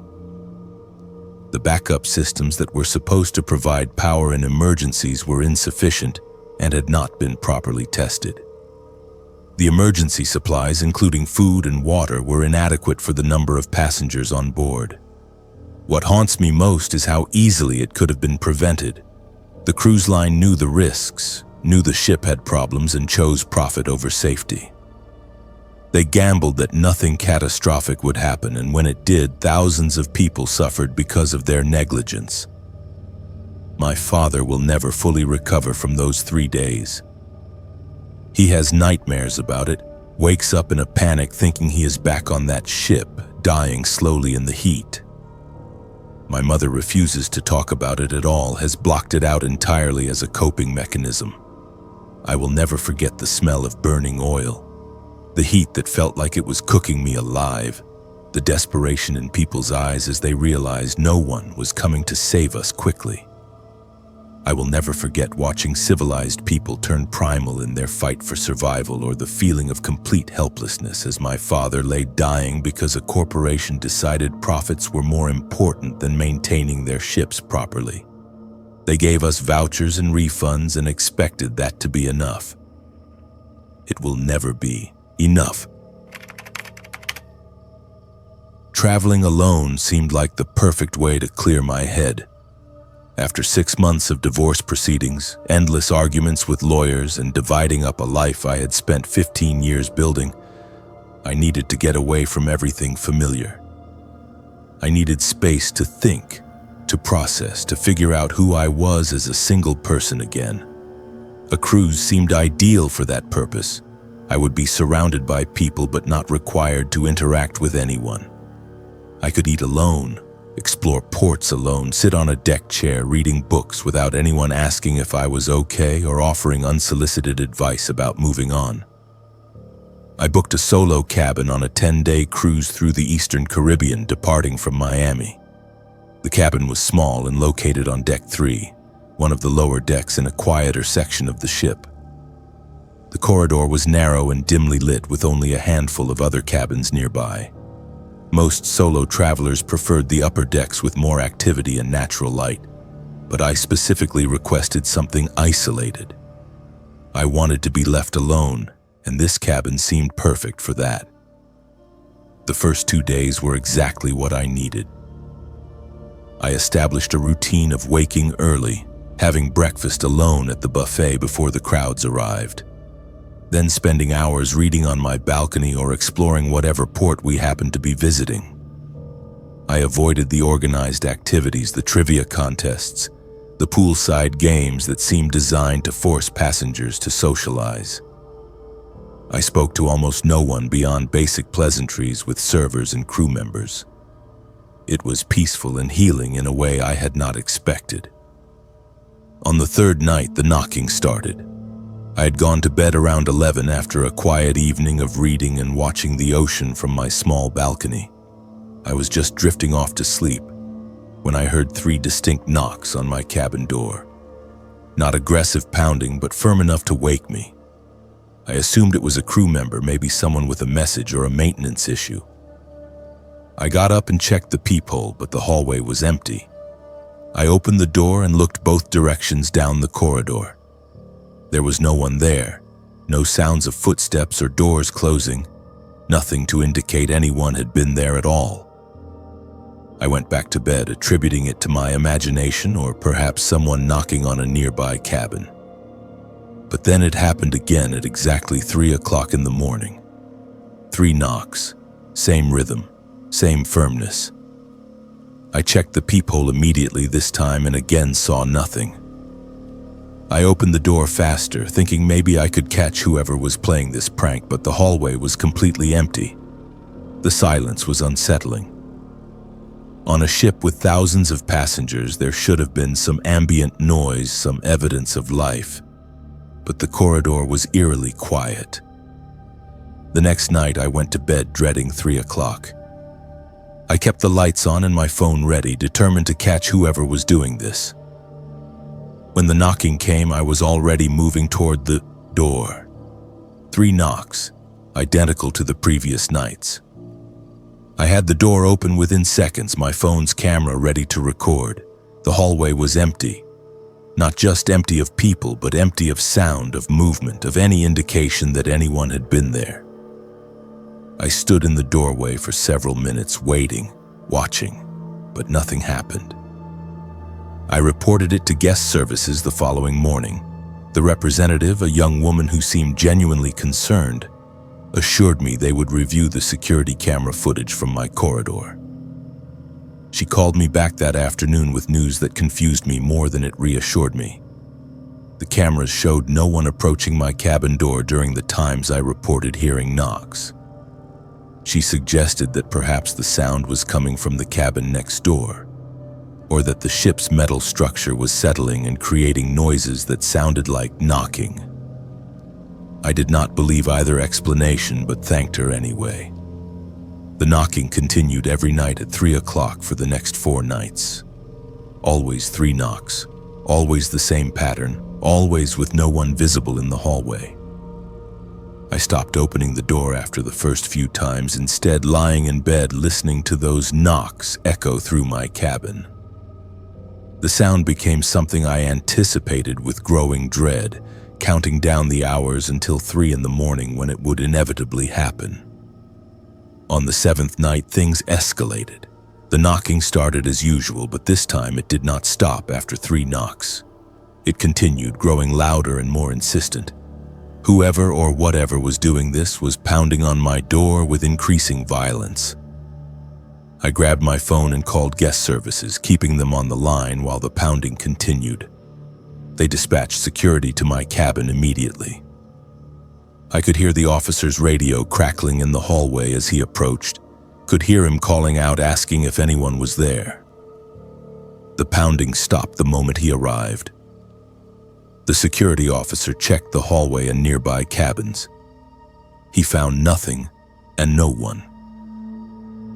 The backup systems that were supposed to provide power in emergencies were insufficient and had not been properly tested. The emergency supplies, including food and water, were inadequate for the number of passengers on board. What haunts me most is how easily it could have been prevented. The cruise line knew the risks, knew the ship had problems, and chose profit over safety. They gambled that nothing catastrophic would happen, and when it did, thousands of people suffered because of their negligence. My father will never fully recover from those 3 days. He has nightmares about it, wakes up in a panic thinking he is back on that ship, dying slowly in the heat. My mother refuses to talk about it at all, has blocked it out entirely as a coping mechanism. I will never forget the smell of burning oil, the heat that felt like it was cooking me alive, the desperation in people's eyes as they realized no one was coming to save us quickly. I will never forget watching civilized people turn primal in their fight for survival, or the feeling of complete helplessness as my father lay dying because a corporation decided profits were more important than maintaining their ships properly. They gave us vouchers and refunds and expected that to be enough. It will never be enough. Traveling alone seemed like the perfect way to clear my head. After 6 months of divorce proceedings, endless arguments with lawyers, and dividing up a life I had spent 15 years building, I needed to get away from everything familiar. I needed space to think, to process, to figure out who I was as a single person again. A cruise seemed ideal for that purpose. I would be surrounded by people but not required to interact with anyone. I could eat alone, explore ports alone, sit on a deck chair reading books without anyone asking if I was okay or offering unsolicited advice about moving on. I booked a solo cabin on a 10-day cruise through the Eastern Caribbean, departing from Miami. The cabin was small and located on Deck 3, one of the lower decks in a quieter section of the ship. The corridor was narrow and dimly lit with only a handful of other cabins nearby. Most solo travelers preferred the upper decks with more activity and natural light, but I specifically requested something isolated. I wanted to be left alone, and this cabin seemed perfect for that. The first 2 days were exactly what I needed. I established a routine of waking early, having breakfast alone at the buffet before the crowds arrived, then spending hours reading on my balcony or exploring whatever port we happened to be visiting. I avoided the organized activities, the trivia contests, the poolside games that seemed designed to force passengers to socialize. I spoke to almost no one beyond basic pleasantries with servers and crew members. It was peaceful and healing in a way I had not expected. On the third night, the knocking started. I had gone to bed around 11 after a quiet evening of reading and watching the ocean from my small balcony. I was just drifting off to sleep when I heard 3 distinct knocks on my cabin door. Not aggressive pounding, but firm enough to wake me. I assumed it was a crew member, maybe someone with a message or a maintenance issue. I got up and checked the peephole, but the hallway was empty. I opened the door and looked both directions down the corridor. There was no one there, no sounds of footsteps or doors closing, nothing to indicate anyone had been there at all. I went back to bed, attributing it to my imagination or perhaps someone knocking on a nearby cabin. But then it happened again at exactly 3 o'clock in the morning. 3 knocks, same rhythm, same firmness. I checked the peephole immediately this time and again saw nothing. I opened the door faster, thinking maybe I could catch whoever was playing this prank, but the hallway was completely empty. The silence was unsettling. On a ship with thousands of passengers, there should have been some ambient noise, some evidence of life. But the corridor was eerily quiet. The next night, I went to bed dreading 3 o'clock. I kept the lights on and my phone ready, determined to catch whoever was doing this. When the knocking came, I was already moving toward the door. 3 knocks, identical to the previous nights. I had the door open within seconds, my phone's camera ready to record. The hallway was empty. Not just empty of people, but empty of sound, of movement, of any indication that anyone had been there. I stood in the doorway for several minutes, waiting, watching, but nothing happened. I reported it to guest services the following morning. The representative, a young woman who seemed genuinely concerned, assured me they would review the security camera footage from my corridor. She called me back that afternoon with news that confused me more than it reassured me. The cameras showed no one approaching my cabin door during the times I reported hearing knocks. She suggested that perhaps the sound was coming from the cabin next door, or that the ship's metal structure was settling and creating noises that sounded like knocking. I did not believe either explanation, but thanked her anyway. The knocking continued every night at 3 o'clock for the next 4 nights. Always 3 knocks, always the same pattern, always with no one visible in the hallway. I stopped opening the door after the first few times, instead lying in bed listening to those knocks echo through my cabin. The sound became something I anticipated with growing dread, counting down the hours until 3 in the morning when it would inevitably happen. On the 7th night, things escalated. The knocking started as usual, but this time it did not stop after 3 knocks. It continued, growing louder and more insistent. Whoever or whatever was doing this was pounding on my door with increasing violence. I grabbed my phone and called guest services, keeping them on the line while the pounding continued. They dispatched security to my cabin immediately. I could hear the officer's radio crackling in the hallway as he approached, could hear him calling out asking if anyone was there. The pounding stopped the moment he arrived. The security officer checked the hallway and nearby cabins. He found nothing and no one.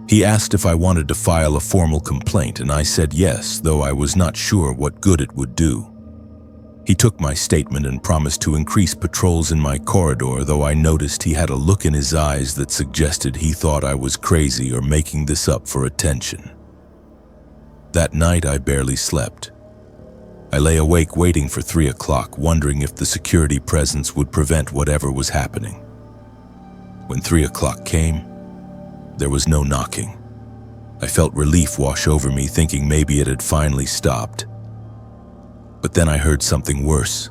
He asked if I wanted to file a formal complaint, and I said yes, though I was not sure what good it would do. He took my statement and promised to increase patrols in my corridor, though I noticed he had a look in his eyes that suggested he thought I was crazy or making this up for attention. That night, I barely slept. I lay awake waiting for 3 o'clock, wondering if the security presence would prevent whatever was happening. When 3 o'clock came, there was no knocking. I felt relief wash over me, thinking maybe it had finally stopped. But then I heard something worse.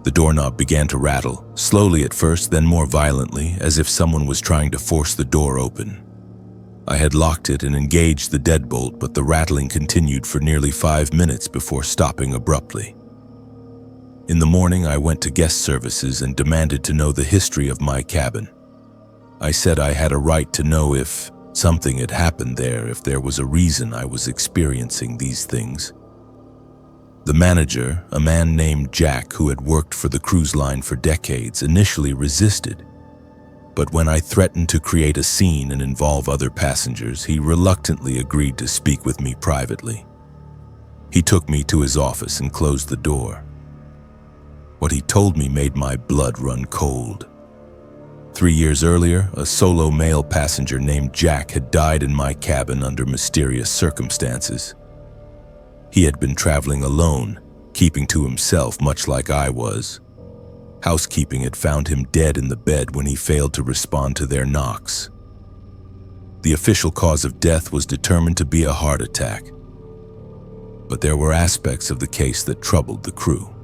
The doorknob began to rattle, slowly at first, then more violently, as if someone was trying to force the door open. I had locked it and engaged the deadbolt, but the rattling continued for nearly 5 minutes before stopping abruptly. In the morning, I went to guest services and demanded to know the history of my cabin. I said I had a right to know if something had happened there, if there was a reason I was experiencing these things. The manager, a man named Jack who had worked for the cruise line for decades, initially resisted. But when I threatened to create a scene and involve other passengers, he reluctantly agreed to speak with me privately. He took me to his office and closed the door. What he told me made my blood run cold. 3 years earlier, a solo male passenger named Jack had died in my cabin under mysterious circumstances. He had been traveling alone, keeping to himself much like I was. Housekeeping had found him dead in the bed when he failed to respond to their knocks. The official cause of death was determined to be a heart attack. But there were aspects of the case that troubled the crew.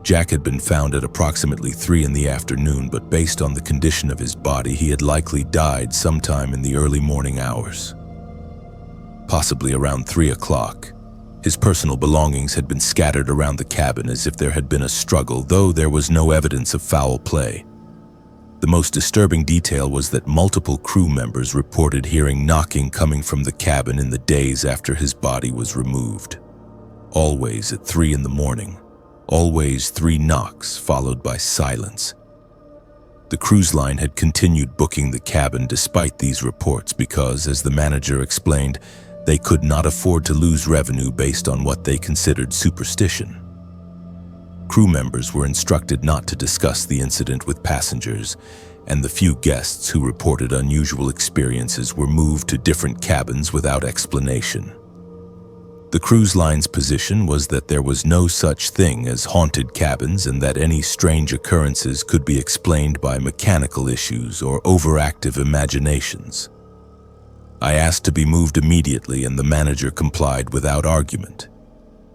Jack had been found at approximately 3 in the afternoon, but based on the condition of his body, he had likely died sometime in the early morning hours. Possibly around 3 o'clock. His personal belongings had been scattered around the cabin as if there had been a struggle, though there was no evidence of foul play. The most disturbing detail was that multiple crew members reported hearing knocking coming from the cabin in the days after his body was removed. Always at 3 in the morning. Always 3 knocks followed by silence. The cruise line had continued booking the cabin despite these reports because, as the manager explained, they could not afford to lose revenue based on what they considered superstition. Crew members were instructed not to discuss the incident with passengers, and the few guests who reported unusual experiences were moved to different cabins without explanation. The cruise line's position was that there was no such thing as haunted cabins and that any strange occurrences could be explained by mechanical issues or overactive imaginations. I asked to be moved immediately, and the manager complied without argument.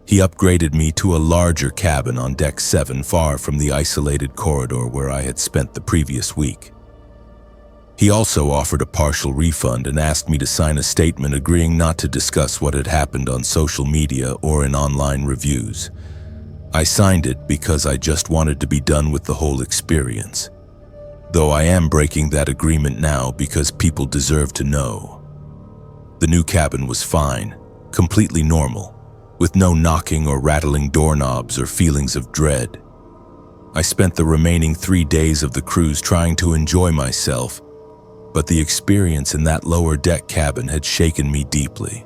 He upgraded me to a larger cabin on deck 7, far from the isolated corridor where I had spent the previous week. He also offered a partial refund and asked me to sign a statement agreeing not to discuss what had happened on social media or in online reviews. I signed it because I just wanted to be done with the whole experience. Though I am breaking that agreement now because people deserve to know. The new cabin was fine, completely normal, with no knocking or rattling doorknobs or feelings of dread. I spent the remaining 3 days of the cruise trying to enjoy myself, but the experience in that lower deck cabin had shaken me deeply.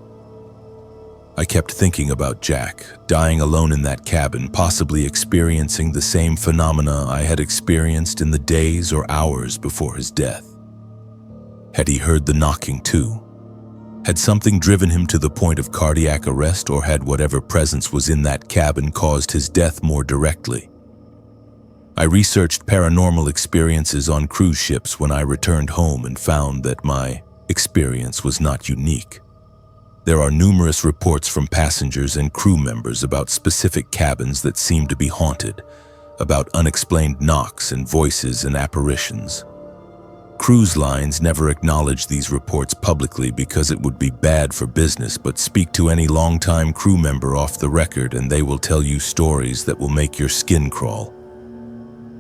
I kept thinking about Jack, dying alone in that cabin, possibly experiencing the same phenomena I had experienced in the days or hours before his death. Had he heard the knocking too? Had something driven him to the point of cardiac arrest, or had whatever presence was in that cabin caused his death more directly? I researched paranormal experiences on cruise ships when I returned home and found that my experience was not unique. There are numerous reports from passengers and crew members about specific cabins that seem to be haunted, about unexplained knocks and voices and apparitions. Cruise lines never acknowledge these reports publicly because it would be bad for business, but speak to any longtime crew member off the record and they will tell you stories that will make your skin crawl.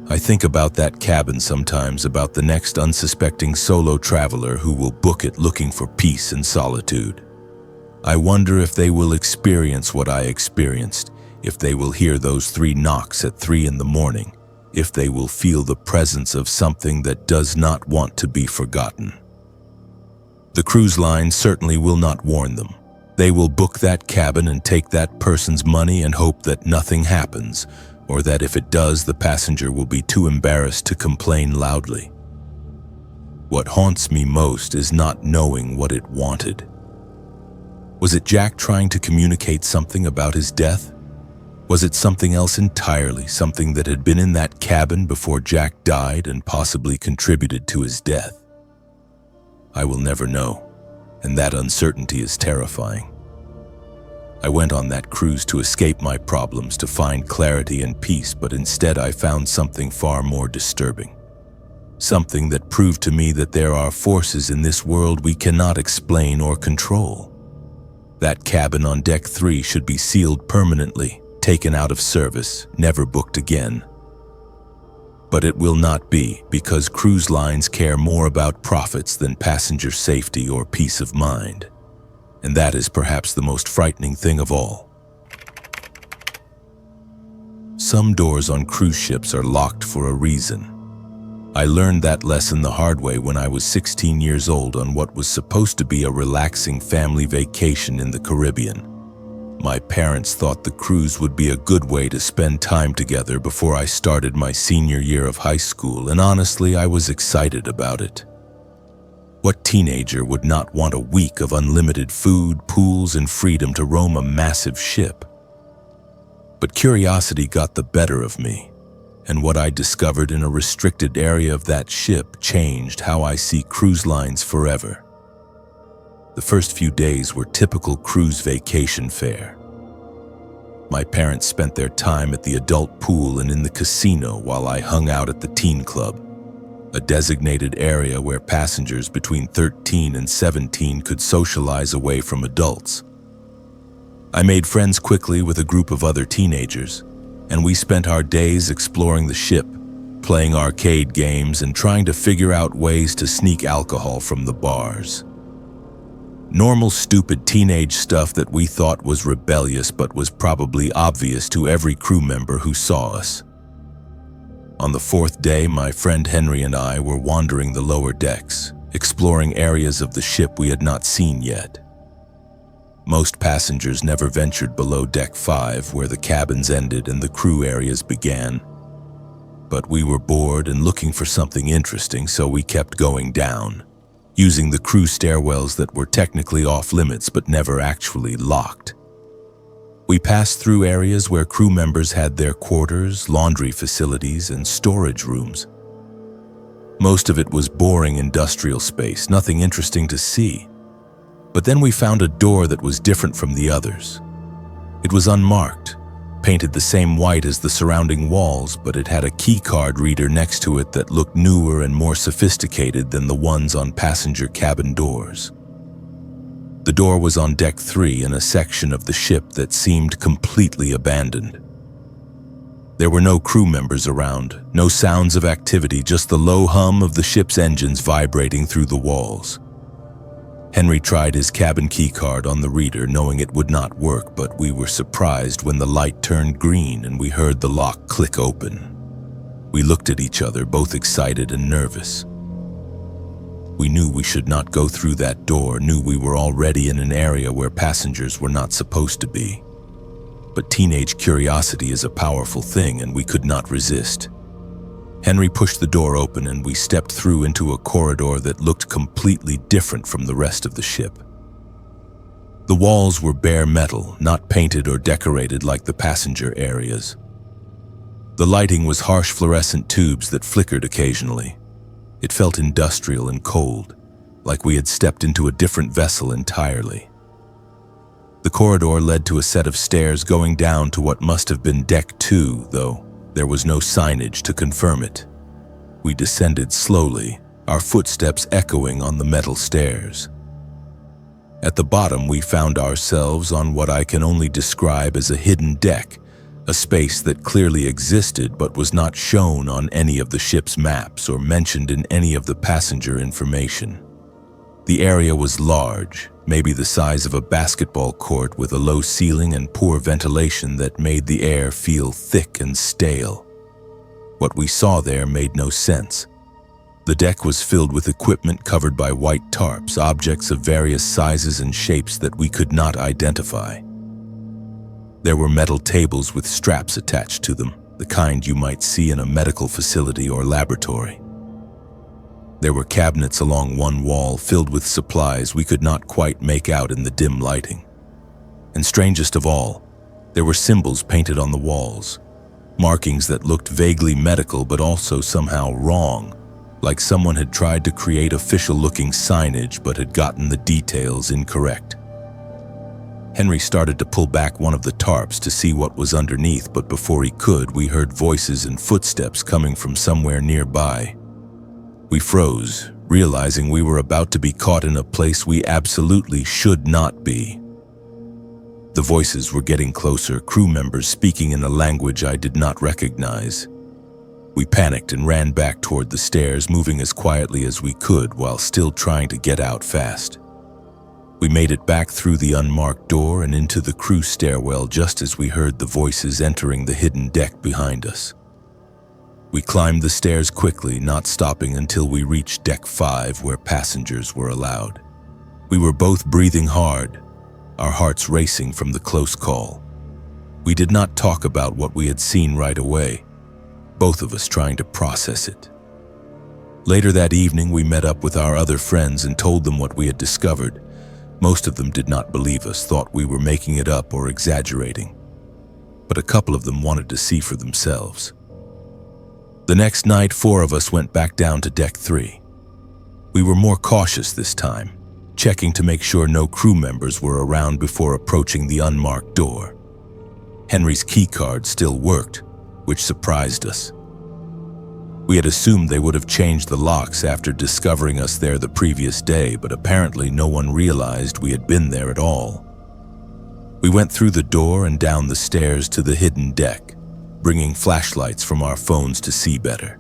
I think about that cabin sometimes, about the next unsuspecting solo traveler who will book it looking for peace and solitude. I wonder if they will experience what I experienced, if they will hear those 3 knocks at 3 in the morning, if they will feel the presence of something that does not want to be forgotten. The cruise line certainly will not warn them. They will book that cabin and take that person's money and hope that nothing happens, or that if it does, the passenger will be too embarrassed to complain loudly. What haunts me most is not knowing what it wanted. Was it Jack trying to communicate something about his death? Was it something else entirely, something that had been in that cabin before Jack died and possibly contributed to his death? I will never know, and that uncertainty is terrifying. I went on that cruise to escape my problems, to find clarity and peace, but instead I found something far more disturbing. Something that proved to me that there are forces in this world we cannot explain or control. That cabin on Deck 3 should be sealed permanently, taken out of service, never booked again. But it will not be, because cruise lines care more about profits than passenger safety or peace of mind. And that is perhaps the most frightening thing of all. Some doors on cruise ships are locked for a reason. I learned that lesson the hard way when I was 16 years old on what was supposed to be a relaxing family vacation in the Caribbean. My parents thought the cruise would be a good way to spend time together before I started my senior year of high school, and honestly, I was excited about it. What teenager would not want a week of unlimited food, pools, and freedom to roam a massive ship? But curiosity got the better of me, and what I discovered in a restricted area of that ship changed how I see cruise lines forever. The first few days were typical cruise vacation fare. My parents spent their time at the adult pool and in the casino while I hung out at the teen club, a designated area where passengers between 13 and 17 could socialize away from adults. I made friends quickly with a group of other teenagers, and we spent our days exploring the ship, playing arcade games and trying to figure out ways to sneak alcohol from the bars. Normal, stupid teenage stuff that we thought was rebellious but was probably obvious to every crew member who saw us. On the fourth day, my friend Henry and I were wandering the lower decks, exploring areas of the ship we had not seen yet. Most passengers never ventured below Deck 5, where the cabins ended and the crew areas began. But we were bored and looking for something interesting, so we kept going down, using the crew stairwells that were technically off-limits but never actually locked. We passed through areas where crew members had their quarters, laundry facilities, and storage rooms. Most of it was boring industrial space, nothing interesting to see. But then we found a door that was different from the others. It was unmarked, painted the same white as the surrounding walls, but it had a key card reader next to it that looked newer and more sophisticated than the ones on passenger cabin doors. The door was on Deck 3 in a section of the ship that seemed completely abandoned. There were no crew members around, no sounds of activity, just the low hum of the ship's engines vibrating through the walls. Henry tried his cabin key card on the reader, knowing it would not work, but we were surprised when the light turned green and we heard the lock click open. We looked at each other, both excited and nervous. We knew we should not go through that door, knew we were already in an area where passengers were not supposed to be. But teenage curiosity is a powerful thing, and we could not resist. Henry pushed the door open and we stepped through into a corridor that looked completely different from the rest of the ship. The walls were bare metal, not painted or decorated like the passenger areas. The lighting was harsh fluorescent tubes that flickered occasionally. It felt industrial and cold, like we had stepped into a different vessel entirely. The corridor led to a set of stairs going down to what must have been Deck 2, though there was no signage to confirm it. We descended slowly, our footsteps echoing on the metal stairs. At the bottom, we found ourselves on what I can only describe as a hidden deck, a space that clearly existed but was not shown on any of the ship's maps or mentioned in any of the passenger information. The area was large, maybe the size of a basketball court, with a low ceiling and poor ventilation that made the air feel thick and stale. What we saw there made no sense. The deck was filled with equipment covered by white tarps, objects of various sizes and shapes that we could not identify. There were metal tables with straps attached to them, the kind you might see in a medical facility or laboratory. There were cabinets along one wall filled with supplies we could not quite make out in the dim lighting. And strangest of all, there were symbols painted on the walls, markings that looked vaguely medical but also somehow wrong, like someone had tried to create official-looking signage but had gotten the details incorrect. Henry started to pull back one of the tarps to see what was underneath, but before he could, we heard voices and footsteps coming from somewhere nearby. We froze, realizing we were about to be caught in a place we absolutely should not be. The voices were getting closer, crew members speaking in a language I did not recognize. We panicked and ran back toward the stairs, moving as quietly as we could while still trying to get out fast. We made it back through the unmarked door and into the crew stairwell just as we heard the voices entering the hidden deck behind us. We climbed the stairs quickly, not stopping until we reached Deck 5, where passengers were allowed. We were both breathing hard, our hearts racing from the close call. We did not talk about what we had seen right away, both of us trying to process it. Later that evening, we met up with our other friends and told them what we had discovered. Most of them did not believe us, thought we were making it up or exaggerating. But a couple of them wanted to see for themselves. The next night, 4 of us went back down to Deck 3. We were more cautious this time, checking to make sure no crew members were around before approaching the unmarked door. Henry's key card still worked, which surprised us. We had assumed they would have changed the locks after discovering us there the previous day, but apparently no one realized we had been there at all. We went through the door and down the stairs to the hidden deck, bringing flashlights from our phones to see better.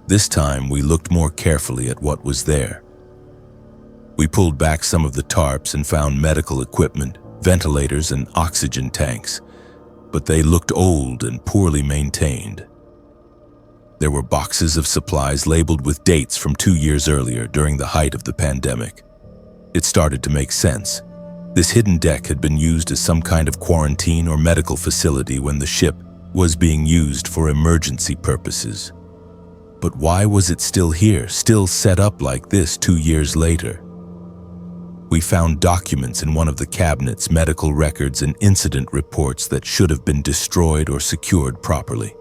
This time, we looked more carefully at what was there. We pulled back some of the tarps and found medical equipment, ventilators, and oxygen tanks, but they looked old and poorly maintained. There were boxes of supplies labeled with dates from 2 years earlier during the height of the pandemic. It started to make sense. This hidden deck had been used as some kind of quarantine or medical facility when the ship was being used for emergency purposes. But why was it still here, still set up like this 2 years later? We found documents in one of the cabinets, medical records and incident reports that should have been destroyed or secured properly.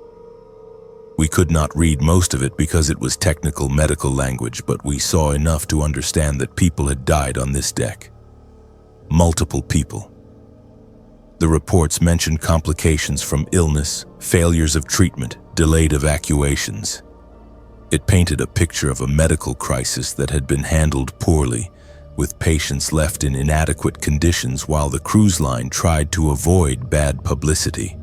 We could not read most of it because it was technical medical language, but we saw enough to understand that people had died on this deck. Multiple people. The reports mentioned complications from illness, failures of treatment, delayed evacuations. It painted a picture of a medical crisis that had been handled poorly, with patients left in inadequate conditions while the cruise line tried to avoid bad publicity.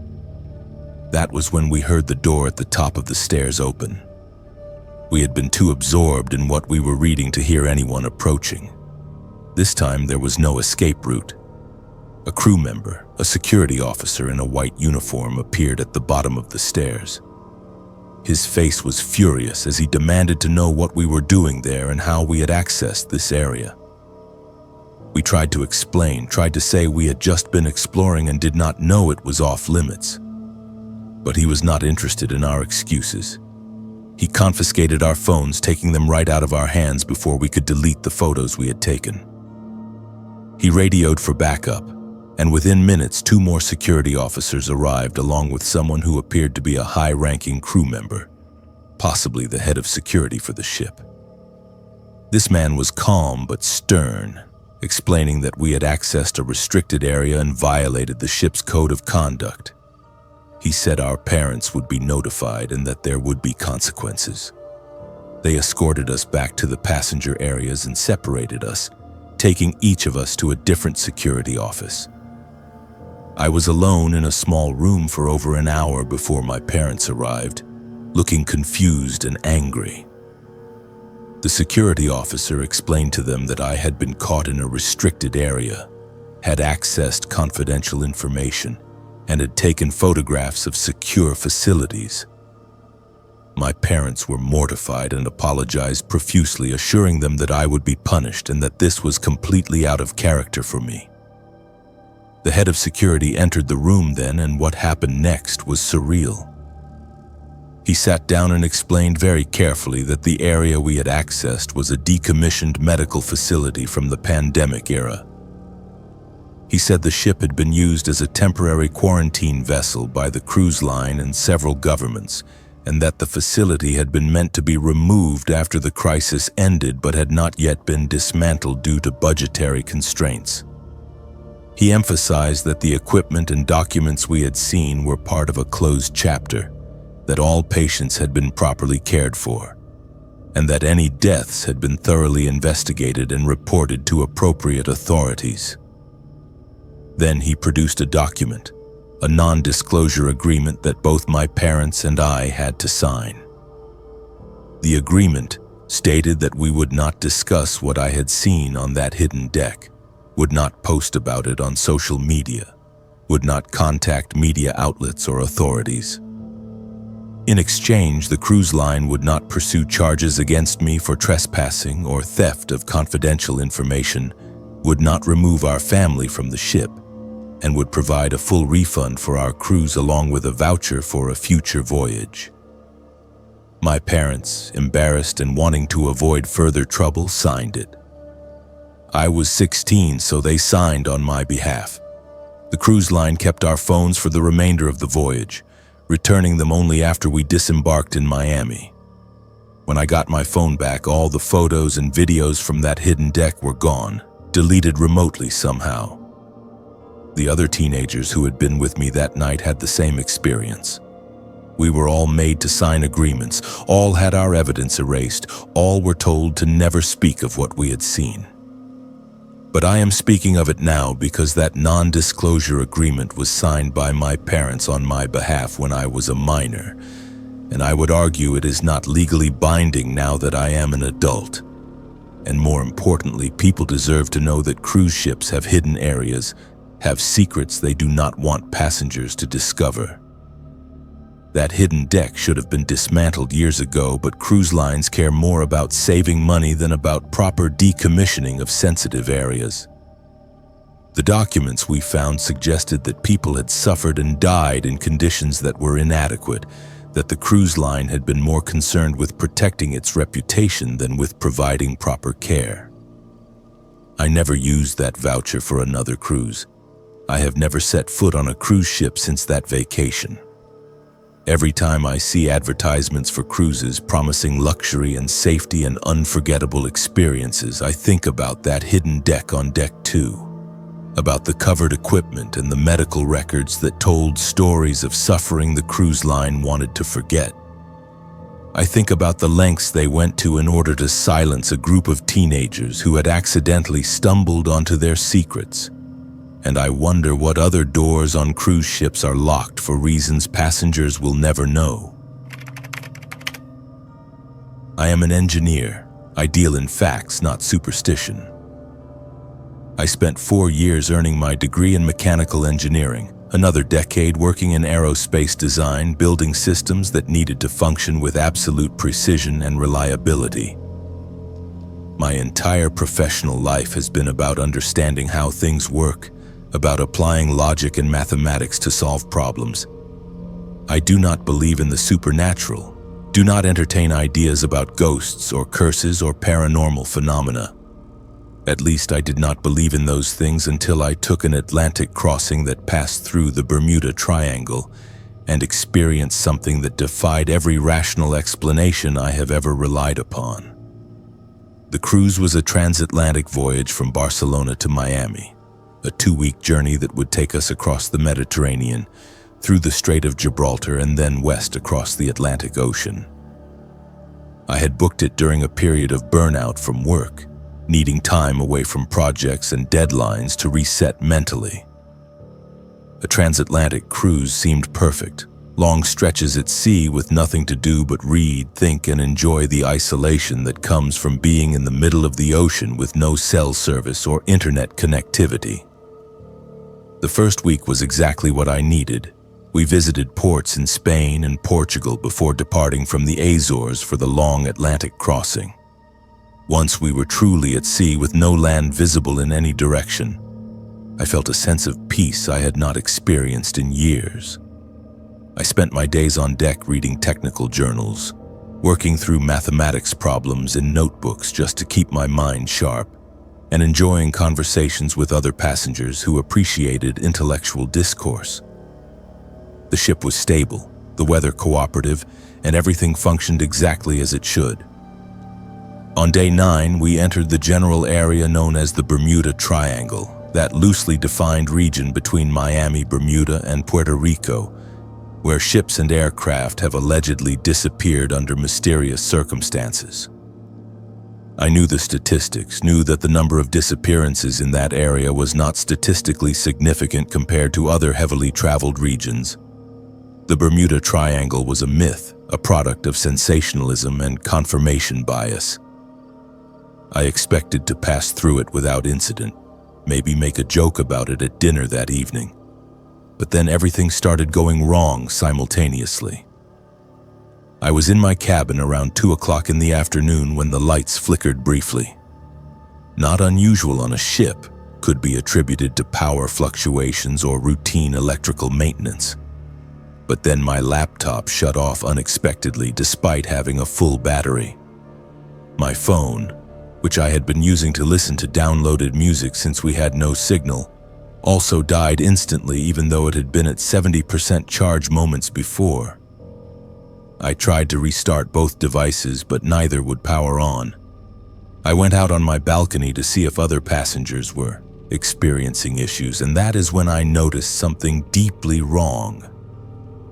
That was when we heard the door at the top of the stairs open. We had been too absorbed in what we were reading to hear anyone approaching. This time there was no escape route. A crew member, a security officer in a white uniform, appeared at the bottom of the stairs. His face was furious as he demanded to know what we were doing there and how we had accessed this area. We tried to explain, tried to say we had just been exploring and did not know it was off limits. But he was not interested in our excuses. He confiscated our phones, taking them right out of our hands before we could delete the photos we had taken. He radioed for backup, and within minutes 2 more security officers arrived along with someone who appeared to be a high-ranking crew member, possibly the head of security for the ship. This man was calm but stern, explaining that we had accessed a restricted area and violated the ship's code of conduct. He said our parents would be notified and that there would be consequences. They escorted us back to the passenger areas and separated us, taking each of us to a different security office. I was alone in a small room for over an hour before my parents arrived, looking confused and angry. The security officer explained to them that I had been caught in a restricted area, had accessed confidential information, and had taken photographs of secure facilities. My parents were mortified and apologized profusely, assuring them that I would be punished and that this was completely out of character for me. The head of security entered the room then, and what happened next was surreal. He sat down and explained very carefully that the area we had accessed was a decommissioned medical facility from the pandemic era. He said the ship had been used as a temporary quarantine vessel by the cruise line and several governments, and that the facility had been meant to be removed after the crisis ended but had not yet been dismantled due to budgetary constraints. He emphasized that the equipment and documents we had seen were part of a closed chapter, that all patients had been properly cared for, and that any deaths had been thoroughly investigated and reported to appropriate authorities. Then he produced a document, a non-disclosure agreement that both my parents and I had to sign. The agreement stated that we would not discuss what I had seen on that hidden deck, would not post about it on social media, would not contact media outlets or authorities. In exchange, the cruise line would not pursue charges against me for trespassing or theft of confidential information, would not remove our family from the ship, and would provide a full refund for our cruise along with a voucher for a future voyage. My parents, embarrassed and wanting to avoid further trouble, signed it. I was 16, so they signed on my behalf. The cruise line kept our phones for the remainder of the voyage, returning them only after we disembarked in Miami. When I got my phone back, all the photos and videos from that hidden deck were gone, deleted remotely somehow. The other teenagers who had been with me that night had the same experience. We were all made to sign agreements, all had our evidence erased, all were told to never speak of what we had seen. But I am speaking of it now because that non-disclosure agreement was signed by my parents on my behalf when I was a minor, and I would argue it is not legally binding now that I am an adult. And more importantly, people deserve to know that cruise ships have hidden areas, have secrets they do not want passengers to discover. That hidden deck should have been dismantled years ago, but cruise lines care more about saving money than about proper decommissioning of sensitive areas. The documents we found suggested that people had suffered and died in conditions that were inadequate, that the cruise line had been more concerned with protecting its reputation than with providing proper care. I never used that voucher for another cruise. I have never set foot on a cruise ship since that vacation. Every time I see advertisements for cruises promising luxury and safety and unforgettable experiences, I think about that hidden deck on Deck 2, about the covered equipment and the medical records that told stories of suffering the cruise line wanted to forget. I think about the lengths they went to in order to silence a group of teenagers who had accidentally stumbled onto their secrets. And I wonder what other doors on cruise ships are locked for reasons passengers will never know. I am an engineer. I deal in facts, not superstition. I spent 4 years earning my degree in mechanical engineering, another decade working in aerospace design, building systems that needed to function with absolute precision and reliability. My entire professional life has been about understanding how things work, about applying logic and mathematics to solve problems. I do not believe in the supernatural, do not entertain ideas about ghosts or curses or paranormal phenomena. At least I did not believe in those things until I took an Atlantic crossing that passed through the Bermuda Triangle and experienced something that defied every rational explanation I have ever relied upon. The cruise was a transatlantic voyage from Barcelona to Miami. A 2-week journey that would take us across the Mediterranean, through the Strait of Gibraltar, and then west across the Atlantic Ocean. I had booked it during a period of burnout from work, needing time away from projects and deadlines to reset mentally. A transatlantic cruise seemed perfect, long stretches at sea with nothing to do but read, think, and enjoy the isolation that comes from being in the middle of the ocean with no cell service or internet connectivity. The first week was exactly what I needed, We visited ports in Spain and Portugal before departing from the Azores for the long Atlantic crossing. Once we were truly at sea with no land visible in any direction, I felt a sense of peace I had not experienced in years. I spent my days on deck reading technical journals, working through mathematics problems in notebooks just to keep my mind sharp, and enjoying conversations with other passengers who appreciated intellectual discourse. The ship was stable, the weather cooperative, and everything functioned exactly as it should. On day 9, we entered the general area known as the Bermuda Triangle, that loosely defined region between Miami, Bermuda, and Puerto Rico, where ships and aircraft have allegedly disappeared under mysterious circumstances. I knew the statistics, knew that the number of disappearances in that area was not statistically significant compared to other heavily traveled regions. The Bermuda Triangle was a myth, a product of sensationalism and confirmation bias. I expected to pass through it without incident, maybe make a joke about it at dinner that evening. But then everything started going wrong simultaneously. I was in my cabin around 2 o'clock in the afternoon when the lights flickered briefly. Not unusual on a ship, could be attributed to power fluctuations or routine electrical maintenance. But then my laptop shut off unexpectedly despite having a full battery. My phone, which I had been using to listen to downloaded music since we had no signal, also died instantly even though it had been at 70% charge moments before. I tried to restart both devices, but neither would power on. I went out on my balcony to see if other passengers were experiencing issues, and that is when I noticed something deeply wrong.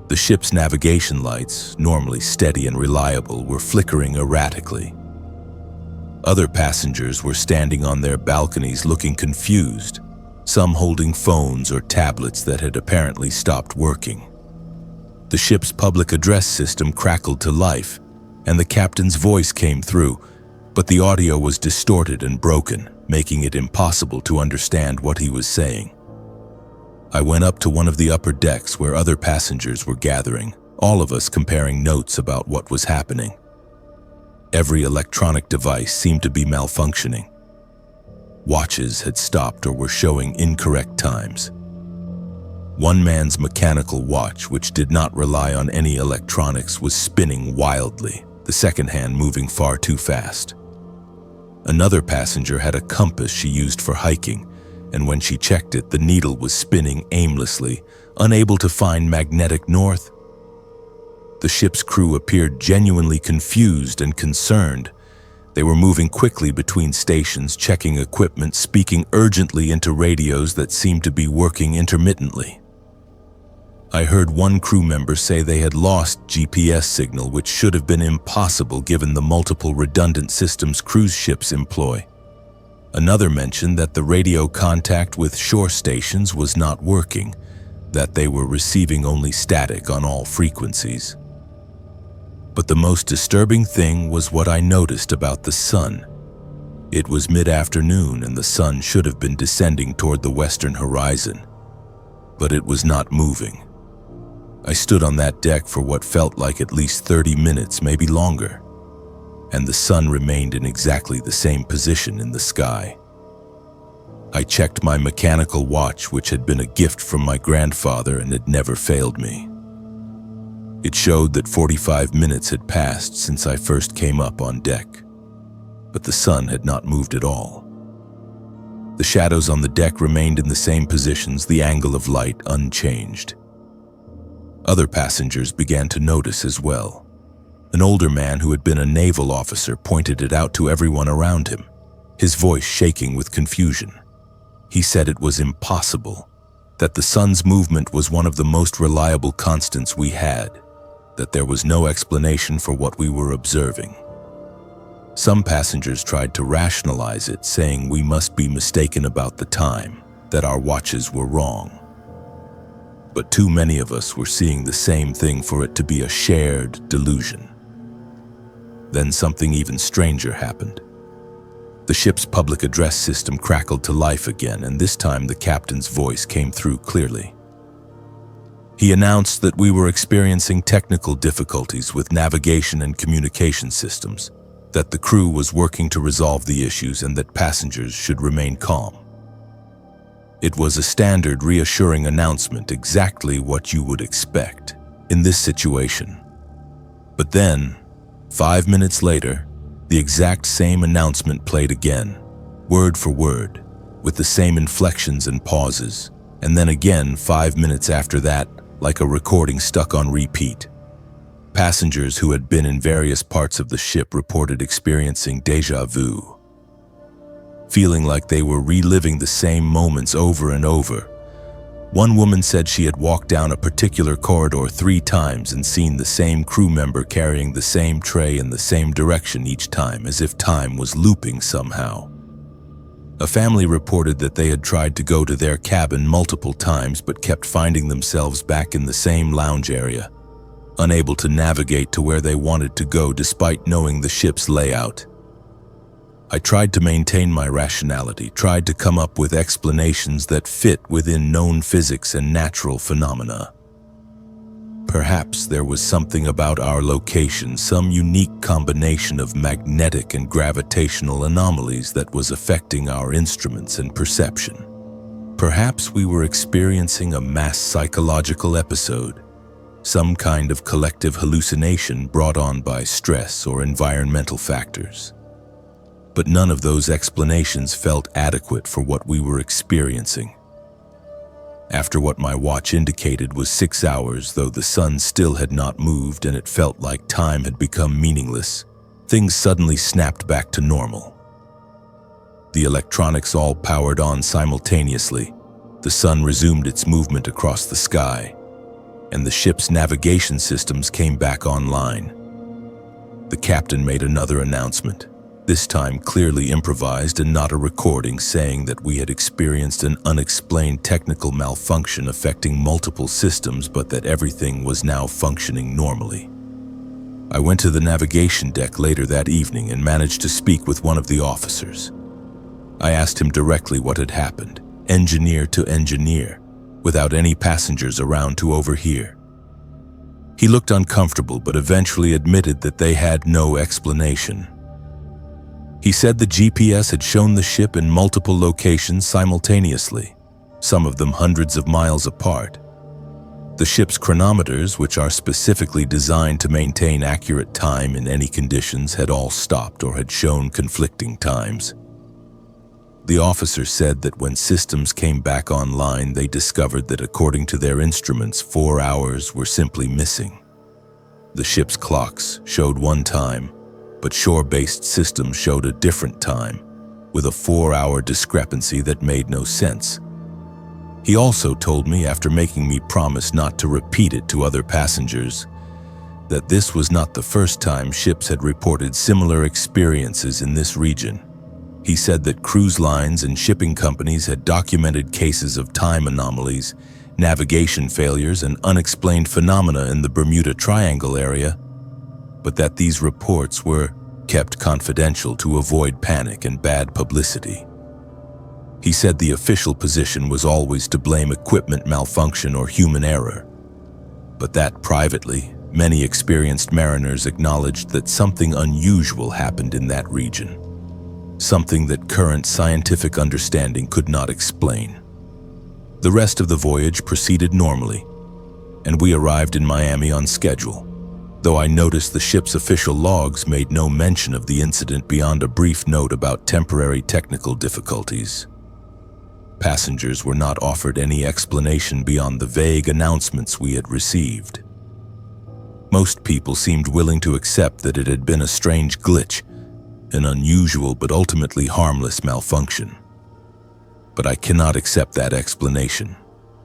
The ship's navigation lights, normally steady and reliable, were flickering erratically. Other passengers were standing on their balconies looking confused, some holding phones or tablets that had apparently stopped working. The ship's public address system crackled to life, and the captain's voice came through, but the audio was distorted and broken, making it impossible to understand what he was saying. I went up to one of the upper decks where other passengers were gathering, all of us comparing notes about what was happening. Every electronic device seemed to be malfunctioning. Watches had stopped or were showing incorrect times. One man's mechanical watch, which did not rely on any electronics, was spinning wildly, the second hand moving far too fast. Another passenger had a compass she used for hiking, and when she checked it, the needle was spinning aimlessly, unable to find magnetic north. The ship's crew appeared genuinely confused and concerned. They were moving quickly between stations, checking equipment, speaking urgently into radios that seemed to be working intermittently. I heard one crew member say they had lost GPS signal, which should have been impossible given the multiple redundant systems cruise ships employ. Another mentioned that the radio contact with shore stations was not working, that they were receiving only static on all frequencies. But the most disturbing thing was what I noticed about the sun. It was mid-afternoon and the sun should have been descending toward the western horizon, but it was not moving. I stood on that deck for what felt like at least 30 minutes, maybe longer, and the sun remained in exactly the same position in the sky. I checked my mechanical watch, which had been a gift from my grandfather and had never failed me. It showed that 45 minutes had passed since I first came up on deck, but the sun had not moved at all. The shadows on the deck remained in the same positions, the angle of light unchanged. Other passengers began to notice as well. An older man who had been a naval officer pointed it out to everyone around him, his voice shaking with confusion. He said it was impossible, that the sun's movement was one of the most reliable constants we had, that there was no explanation for what we were observing. Some passengers tried to rationalize it, saying we must be mistaken about the time, that our watches were wrong. But too many of us were seeing the same thing for it to be a shared delusion. Then something even stranger happened. The ship's public address system crackled to life again, and this time the captain's voice came through clearly. He announced that we were experiencing technical difficulties with navigation and communication systems, that the crew was working to resolve the issues and that passengers should remain calm. It was a standard, reassuring announcement, exactly what you would expect in this situation. But then, 5 minutes later, the exact same announcement played again, word for word, with the same inflections and pauses, and then again 5 minutes after that, like a recording stuck on repeat. Passengers who had been in various parts of the ship reported experiencing déjà vu, feeling like they were reliving the same moments over and over. One woman said she had walked down a particular corridor 3 times and seen the same crew member carrying the same tray in the same direction each time, as if time was looping somehow. A family reported that they had tried to go to their cabin multiple times but kept finding themselves back in the same lounge area, unable to navigate to where they wanted to go despite knowing the ship's layout. I tried to maintain my rationality, tried to come up with explanations that fit within known physics and natural phenomena. Perhaps there was something about our location, some unique combination of magnetic and gravitational anomalies that was affecting our instruments and perception. Perhaps we were experiencing a mass psychological episode, some kind of collective hallucination brought on by stress or environmental factors. But none of those explanations felt adequate for what we were experiencing. After what my watch indicated was 6 hours, though the sun still had not moved and it felt like time had become meaningless, things suddenly snapped back to normal. The electronics all powered on simultaneously, the sun resumed its movement across the sky, and the ship's navigation systems came back online. The captain made another announcement, this time clearly improvised and not a recording, saying that we had experienced an unexplained technical malfunction affecting multiple systems, but that everything was now functioning normally. I went to the navigation deck later that evening and managed to speak with one of the officers. I asked him directly what had happened, engineer to engineer, without any passengers around to overhear. He looked uncomfortable but eventually admitted that they had no explanation. He said the GPS had shown the ship in multiple locations simultaneously, some of them hundreds of miles apart. The ship's chronometers, which are specifically designed to maintain accurate time in any conditions, had all stopped or had shown conflicting times. The officer said that when systems came back online, they discovered that according to their instruments, 4 hours were simply missing. The ship's clocks showed one time, but shore-based systems showed a different time, with a 4-hour discrepancy that made no sense. He also told me, after making me promise not to repeat it to other passengers, that this was not the first time ships had reported similar experiences in this region. He said that cruise lines and shipping companies had documented cases of time anomalies, navigation failures, and unexplained phenomena in the Bermuda Triangle area, but that these reports were kept confidential to avoid panic and bad publicity. He said the official position was always to blame equipment malfunction or human error, but that privately, many experienced mariners acknowledged that something unusual happened in that region, something that current scientific understanding could not explain. The rest of the voyage proceeded normally, and we arrived in Miami on schedule, though I noticed the ship's official logs made no mention of the incident beyond a brief note about temporary technical difficulties. Passengers were not offered any explanation beyond the vague announcements we had received. Most people seemed willing to accept that it had been a strange glitch, an unusual but ultimately harmless malfunction. But I cannot accept that explanation.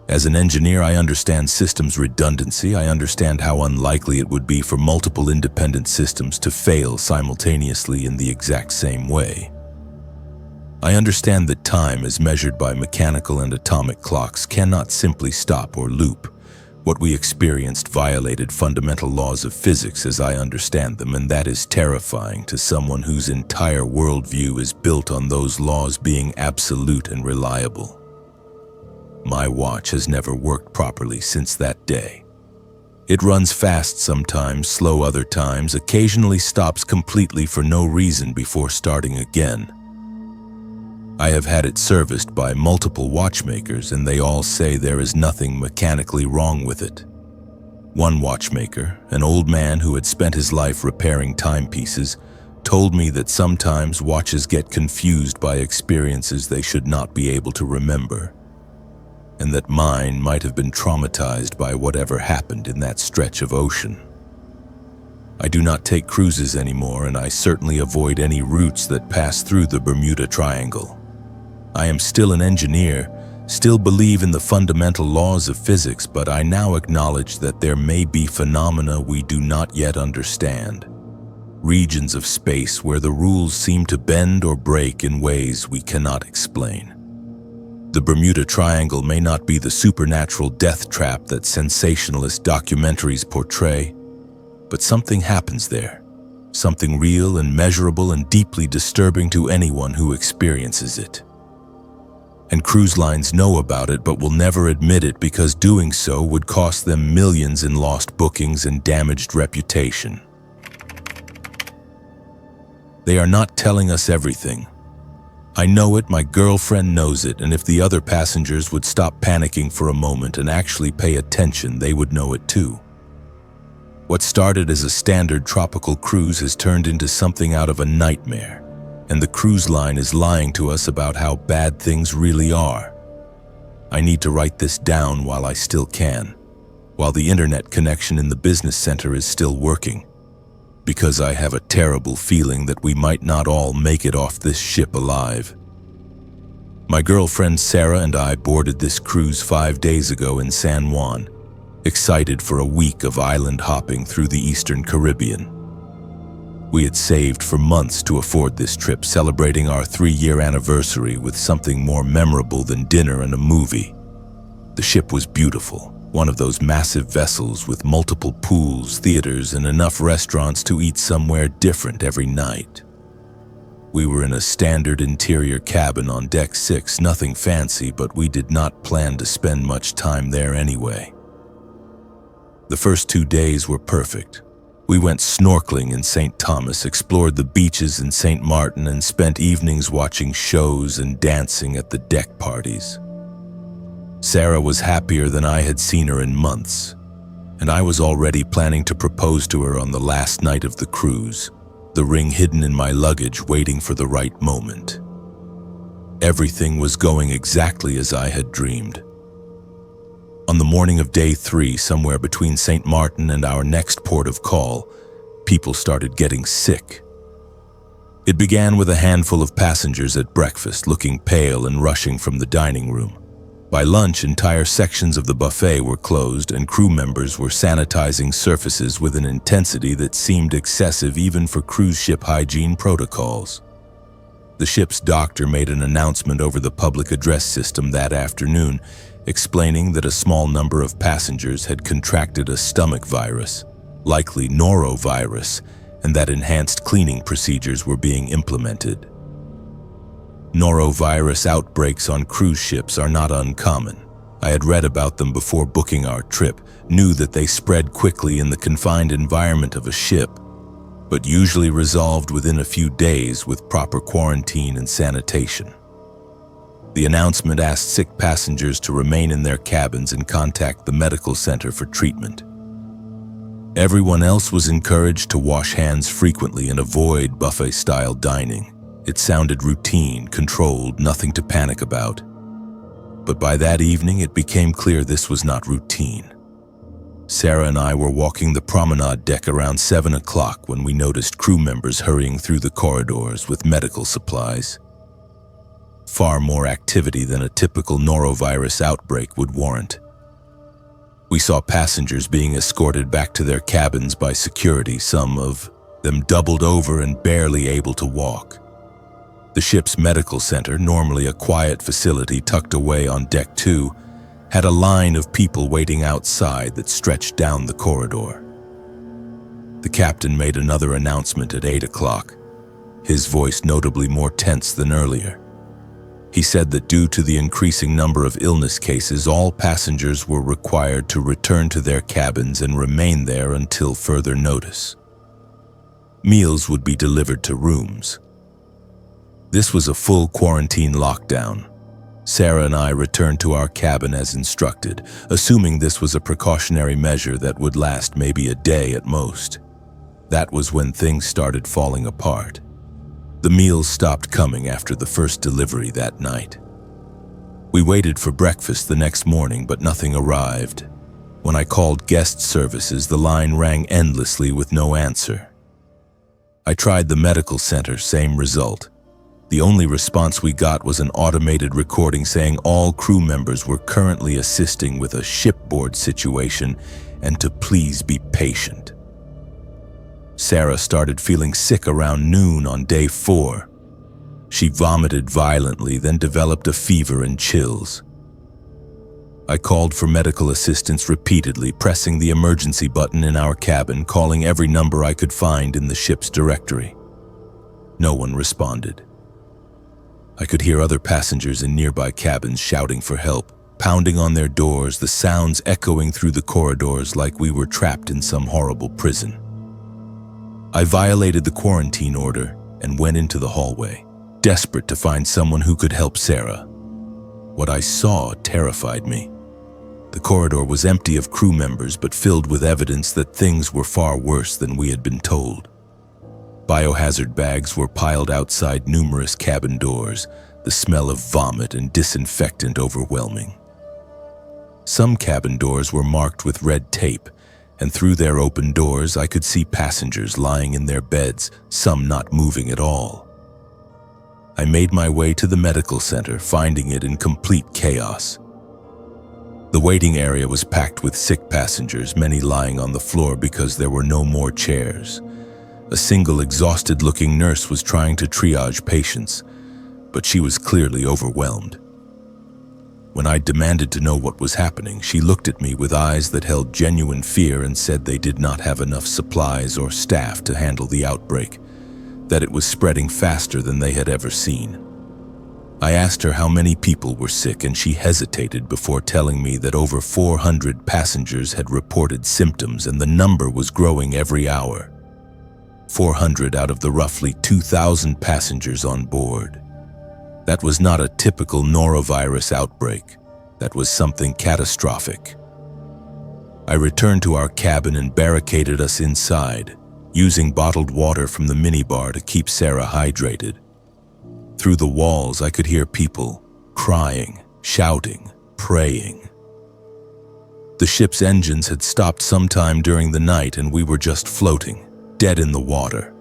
As an engineer, I understand systems redundancy. I understand how unlikely it would be for multiple independent systems to fail simultaneously in the exact same way. I understand that time, as measured by mechanical and atomic clocks, cannot simply stop or loop. What we experienced violated fundamental laws of physics as I understand them, and that is terrifying to someone whose entire worldview is built on those laws being absolute and reliable. My watch has never worked properly since that day. It runs fast sometimes, slow other times, occasionally stops completely for no reason before starting again. I have had it serviced by multiple watchmakers, and they all say there is nothing mechanically wrong with it. One watchmaker, an old man who had spent his life repairing timepieces, told me that sometimes watches get confused by experiences they should not be able to remember, and that mine might have been traumatized by whatever happened in that stretch of ocean. I do not take cruises anymore, and I certainly avoid any routes that pass through the Bermuda Triangle. I am still an engineer, still believe in the fundamental laws of physics, but I now acknowledge that there may be phenomena we do not yet understand. Regions of space where the rules seem to bend or break in ways we cannot explain. The Bermuda Triangle may not be the supernatural death trap that sensationalist documentaries portray, but something happens there, something real and measurable and deeply disturbing to anyone who experiences it. And cruise lines know about it but will never admit it because doing so would cost them millions in lost bookings and damaged reputation. They are not telling us everything. I know it, my girlfriend knows it, and if the other passengers would stop panicking for a moment and actually pay attention, they would know it too. What started as a standard tropical cruise has turned into something out of a nightmare, and the cruise line is lying to us about how bad things really are. I need to write this down while I still can, while the internet connection in the business center is still working, because I have a terrible feeling that we might not all make it off this ship alive. My girlfriend Sarah and I boarded this cruise 5 days ago in San Juan, excited for a week of island hopping through the Eastern Caribbean. We had saved for months to afford this trip, celebrating our 3-year anniversary with something more memorable than dinner and a movie. The ship was beautiful, one of those massive vessels with multiple pools, theaters, and enough restaurants to eat somewhere different every night. We were in a standard interior cabin on deck 6, nothing fancy, but we did not plan to spend much time there anyway. The first 2 days were perfect. We went snorkeling in St. Thomas, explored the beaches in St. Martin, and spent evenings watching shows and dancing at the deck parties. Sarah was happier than I had seen her in months, and I was already planning to propose to her on the last night of the cruise, the ring hidden in my luggage waiting for the right moment. Everything was going exactly as I had dreamed. On the morning of day 3, somewhere between St. Martin and our next port of call, people started getting sick. It began with a handful of passengers at breakfast looking pale and rushing from the dining room. By lunch, entire sections of the buffet were closed and crew members were sanitizing surfaces with an intensity that seemed excessive even for cruise ship hygiene protocols. The ship's doctor made an announcement over the public address system that afternoon, explaining that a small number of passengers had contracted a stomach virus, likely norovirus, and that enhanced cleaning procedures were being implemented. Norovirus outbreaks on cruise ships are not uncommon. I had read about them before booking our trip, knew that they spread quickly in the confined environment of a ship, but usually resolved within a few days with proper quarantine and sanitation. The announcement asked sick passengers to remain in their cabins and contact the medical center for treatment. Everyone else was encouraged to wash hands frequently and avoid buffet-style dining. It sounded routine, controlled, nothing to panic about. But by that evening, it became clear this was not routine. Sarah and I were walking the promenade deck around 7 o'clock when we noticed crew members hurrying through the corridors with medical supplies. Far more activity than a typical norovirus outbreak would warrant. We saw passengers being escorted back to their cabins by security, some of them doubled over and barely able to walk. The ship's medical center, normally a quiet facility tucked away on deck 2, had a line of people waiting outside that stretched down the corridor. The captain made another announcement at 8 o'clock, his voice notably more tense than earlier. He said that due to the increasing number of illness cases, all passengers were required to return to their cabins and remain there until further notice. Meals would be delivered to rooms. This was a full quarantine lockdown. Sarah and I returned to our cabin as instructed, assuming this was a precautionary measure that would last maybe a day at most. That was when things started falling apart. The meals stopped coming after the first delivery that night. We waited for breakfast the next morning, but nothing arrived. When I called guest services, the line rang endlessly with no answer. I tried the medical center, same result. The only response we got was an automated recording saying all crew members were currently assisting with a shipboard situation and to please be patient. Sarah started feeling sick around noon on day 4. She vomited violently, then developed a fever and chills. I called for medical assistance repeatedly, pressing the emergency button in our cabin, calling every number I could find in the ship's directory. No one responded. I could hear other passengers in nearby cabins shouting for help, pounding on their doors, the sounds echoing through the corridors like we were trapped in some horrible prison. I violated the quarantine order and went into the hallway, desperate to find someone who could help Sarah. What I saw terrified me. The corridor was empty of crew members, but filled with evidence that things were far worse than we had been told. Biohazard bags were piled outside numerous cabin doors, the smell of vomit and disinfectant overwhelming. Some cabin doors were marked with red tape, and through their open doors I could see passengers lying in their beds, some not moving at all. I made my way to the medical center, finding it in complete chaos. The waiting area was packed with sick passengers, many lying on the floor because there were no more chairs. A single exhausted-looking nurse was trying to triage patients, but she was clearly overwhelmed. When I demanded to know what was happening, she looked at me with eyes that held genuine fear and said they did not have enough supplies or staff to handle the outbreak, that it was spreading faster than they had ever seen. I asked her how many people were sick, and she hesitated before telling me that over 400 passengers had reported symptoms, and the number was growing every hour. 400 out of the roughly 2,000 passengers on board. That was not a typical norovirus outbreak. That was something catastrophic. I returned to our cabin and barricaded us inside, using bottled water from the minibar to keep Sarah hydrated. Through the walls, I could hear people crying, shouting, praying. The ship's engines had stopped sometime during the night, and we were just floating, dead in the water.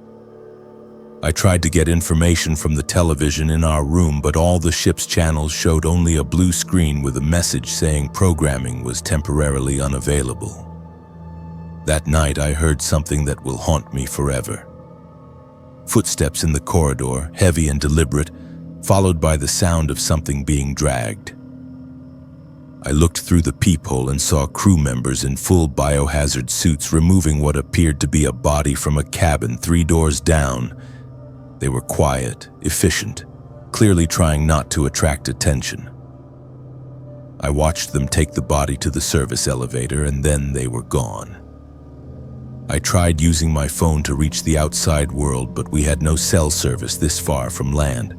I tried to get information from the television in our room, but all the ship's channels showed only a blue screen with a message saying programming was temporarily unavailable. That night, I heard something that will haunt me forever. Footsteps in the corridor, heavy and deliberate, followed by the sound of something being dragged. I looked through the peephole and saw crew members in full biohazard suits removing what appeared to be a body from a cabin 3 doors down. They were quiet, efficient, clearly trying not to attract attention. I watched them take the body to the service elevator, and then they were gone. I tried using my phone to reach the outside world, but we had no cell service this far from land.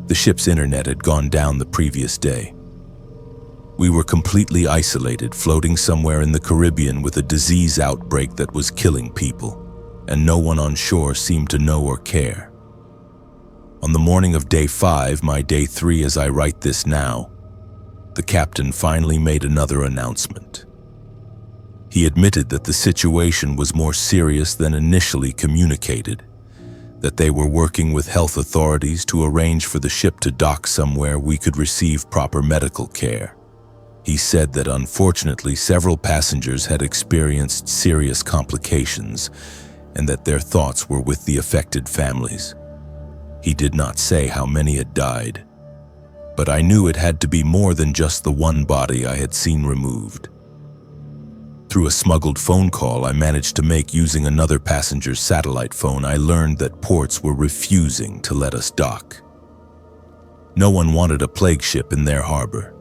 The ship's internet had gone down the previous day. We were completely isolated, floating somewhere in the Caribbean with a disease outbreak that was killing people, and no one on shore seemed to know or care. On the morning of day 5, my day 3 as I write this now, the captain finally made another announcement. He admitted that the situation was more serious than initially communicated, that they were working with health authorities to arrange for the ship to dock somewhere we could receive proper medical care. He said that unfortunately several passengers had experienced serious complications and that their thoughts were with the affected families. He did not say how many had died, but I knew it had to be more than just the one body I had seen removed. Through a smuggled phone call I managed to make using another passenger's satellite phone, I learned that ports were refusing to let us dock. No one wanted a plague ship in their harbor.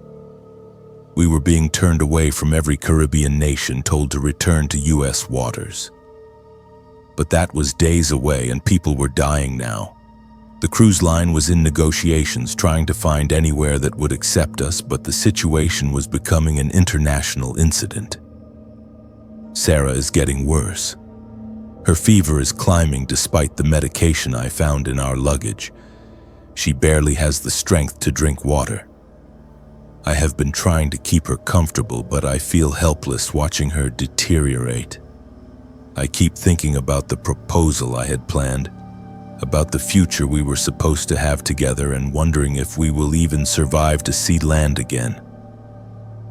We were being turned away from every Caribbean nation, told to return to U.S. waters. But that was days away and people were dying now. The cruise line was in negotiations, trying to find anywhere that would accept us, but the situation was becoming an international incident. Sarah is getting worse. Her fever is climbing despite the medication I found in our luggage. She barely has the strength to drink water. I have been trying to keep her comfortable, but I feel helpless watching her deteriorate. I keep thinking about the proposal I had planned, about the future we were supposed to have together, and wondering if we will even survive to see land again.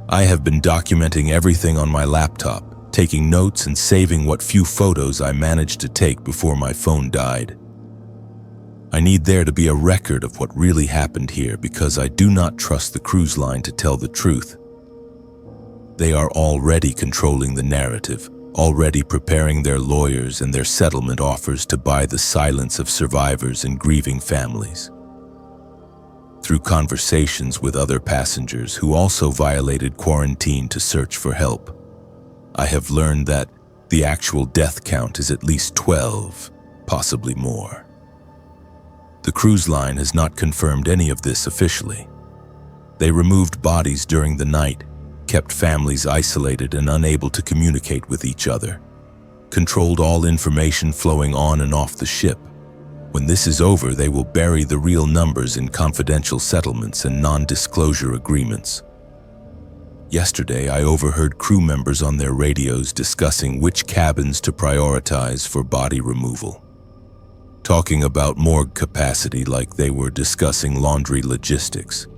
I have been documenting everything on my laptop, taking notes and saving what few photos I managed to take before my phone died. I need there to be a record of what really happened here, because I do not trust the cruise line to tell the truth. They are already controlling the narrative, already preparing their lawyers and their settlement offers to buy the silence of survivors and grieving families. Through conversations with other passengers who also violated quarantine to search for help, I have learned that the actual death count is at least 12, possibly more. The cruise line has not confirmed any of this officially. They removed bodies during the night, kept families isolated and unable to communicate with each other, controlled all information flowing on and off the ship. When this is over, they will bury the real numbers in confidential settlements and non-disclosure agreements. Yesterday, I overheard crew members on their radios discussing which cabins to prioritize for body removal, talking about morgue capacity like they were discussing laundry logistics.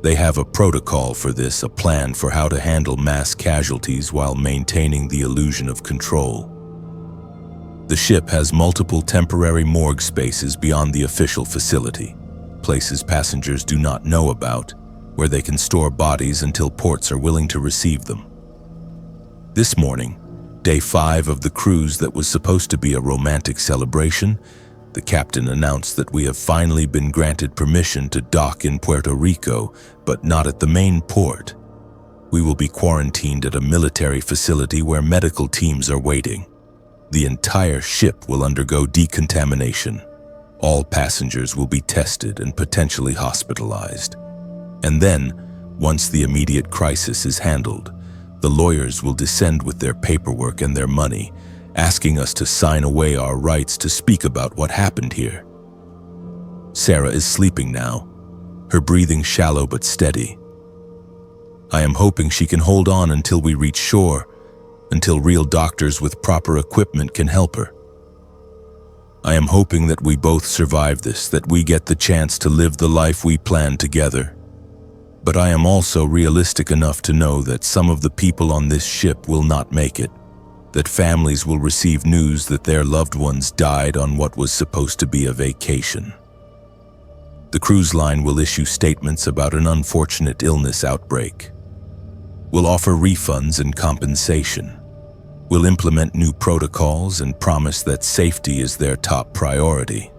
They have a protocol for this, a plan for how to handle mass casualties while maintaining the illusion of control. The ship has multiple temporary morgue spaces beyond the official facility, places passengers do not know about, where they can store bodies until ports are willing to receive them. This morning, Day 5 of the cruise that was supposed to be a romantic celebration, the captain announced that we have finally been granted permission to dock in Puerto Rico, but not at the main port. We will be quarantined at a military facility where medical teams are waiting. The entire ship will undergo decontamination. All passengers will be tested and potentially hospitalized. And then, once the immediate crisis is handled, the lawyers will descend with their paperwork and their money, asking us to sign away our rights to speak about what happened here. Sarah is sleeping now, her breathing shallow but steady. I am hoping she can hold on until we reach shore, until real doctors with proper equipment can help her. I am hoping that we both survive this, that we get the chance to live the life we planned together. But I am also realistic enough to know that some of the people on this ship will not make it, that families will receive news that their loved ones died on what was supposed to be a vacation. The cruise line will issue statements about an unfortunate illness outbreak, will offer refunds and compensation, will implement new protocols and promise that safety is their top priority.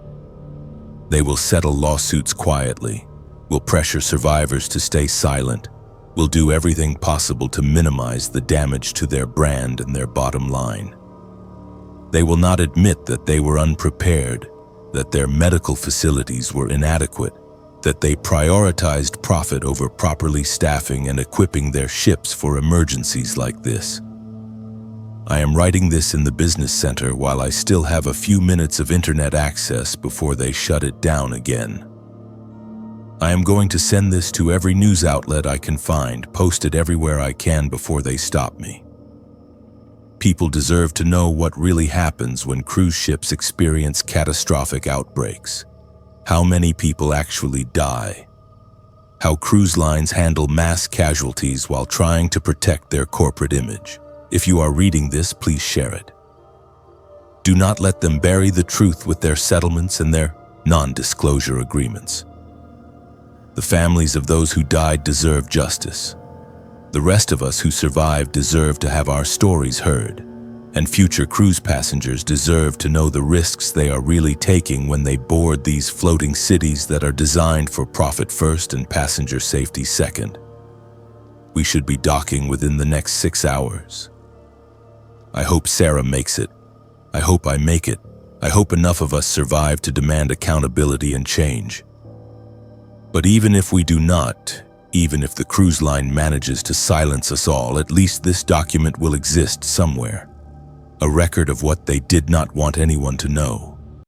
They will settle lawsuits quietly, will pressure survivors to stay silent, will do everything possible to minimize the damage to their brand and their bottom line. They will not admit that they were unprepared, that their medical facilities were inadequate, that they prioritized profit over properly staffing and equipping their ships for emergencies like this. I am writing this in the business center while I still have a few minutes of internet access before they shut it down again. I am going to send this to every news outlet I can find, post it everywhere I can before they stop me. People deserve to know what really happens when cruise ships experience catastrophic outbreaks. How many people actually die. How cruise lines handle mass casualties while trying to protect their corporate image. If you are reading this, please share it. Do not let them bury the truth with their settlements and their non-disclosure agreements. The families of those who died deserve justice. The rest of us who survived deserve to have our stories heard, And future cruise passengers deserve to know the risks they are really taking when they board these floating cities that are designed for profit first and passenger safety second. We should be docking within the next 6 hours. I hope Sarah makes it. I hope I make it. I hope enough of us survive to demand accountability and change. But even if we do not, even if the cruise line manages to silence us all, at least this document will exist somewhere. A record of what they did not want anyone to know.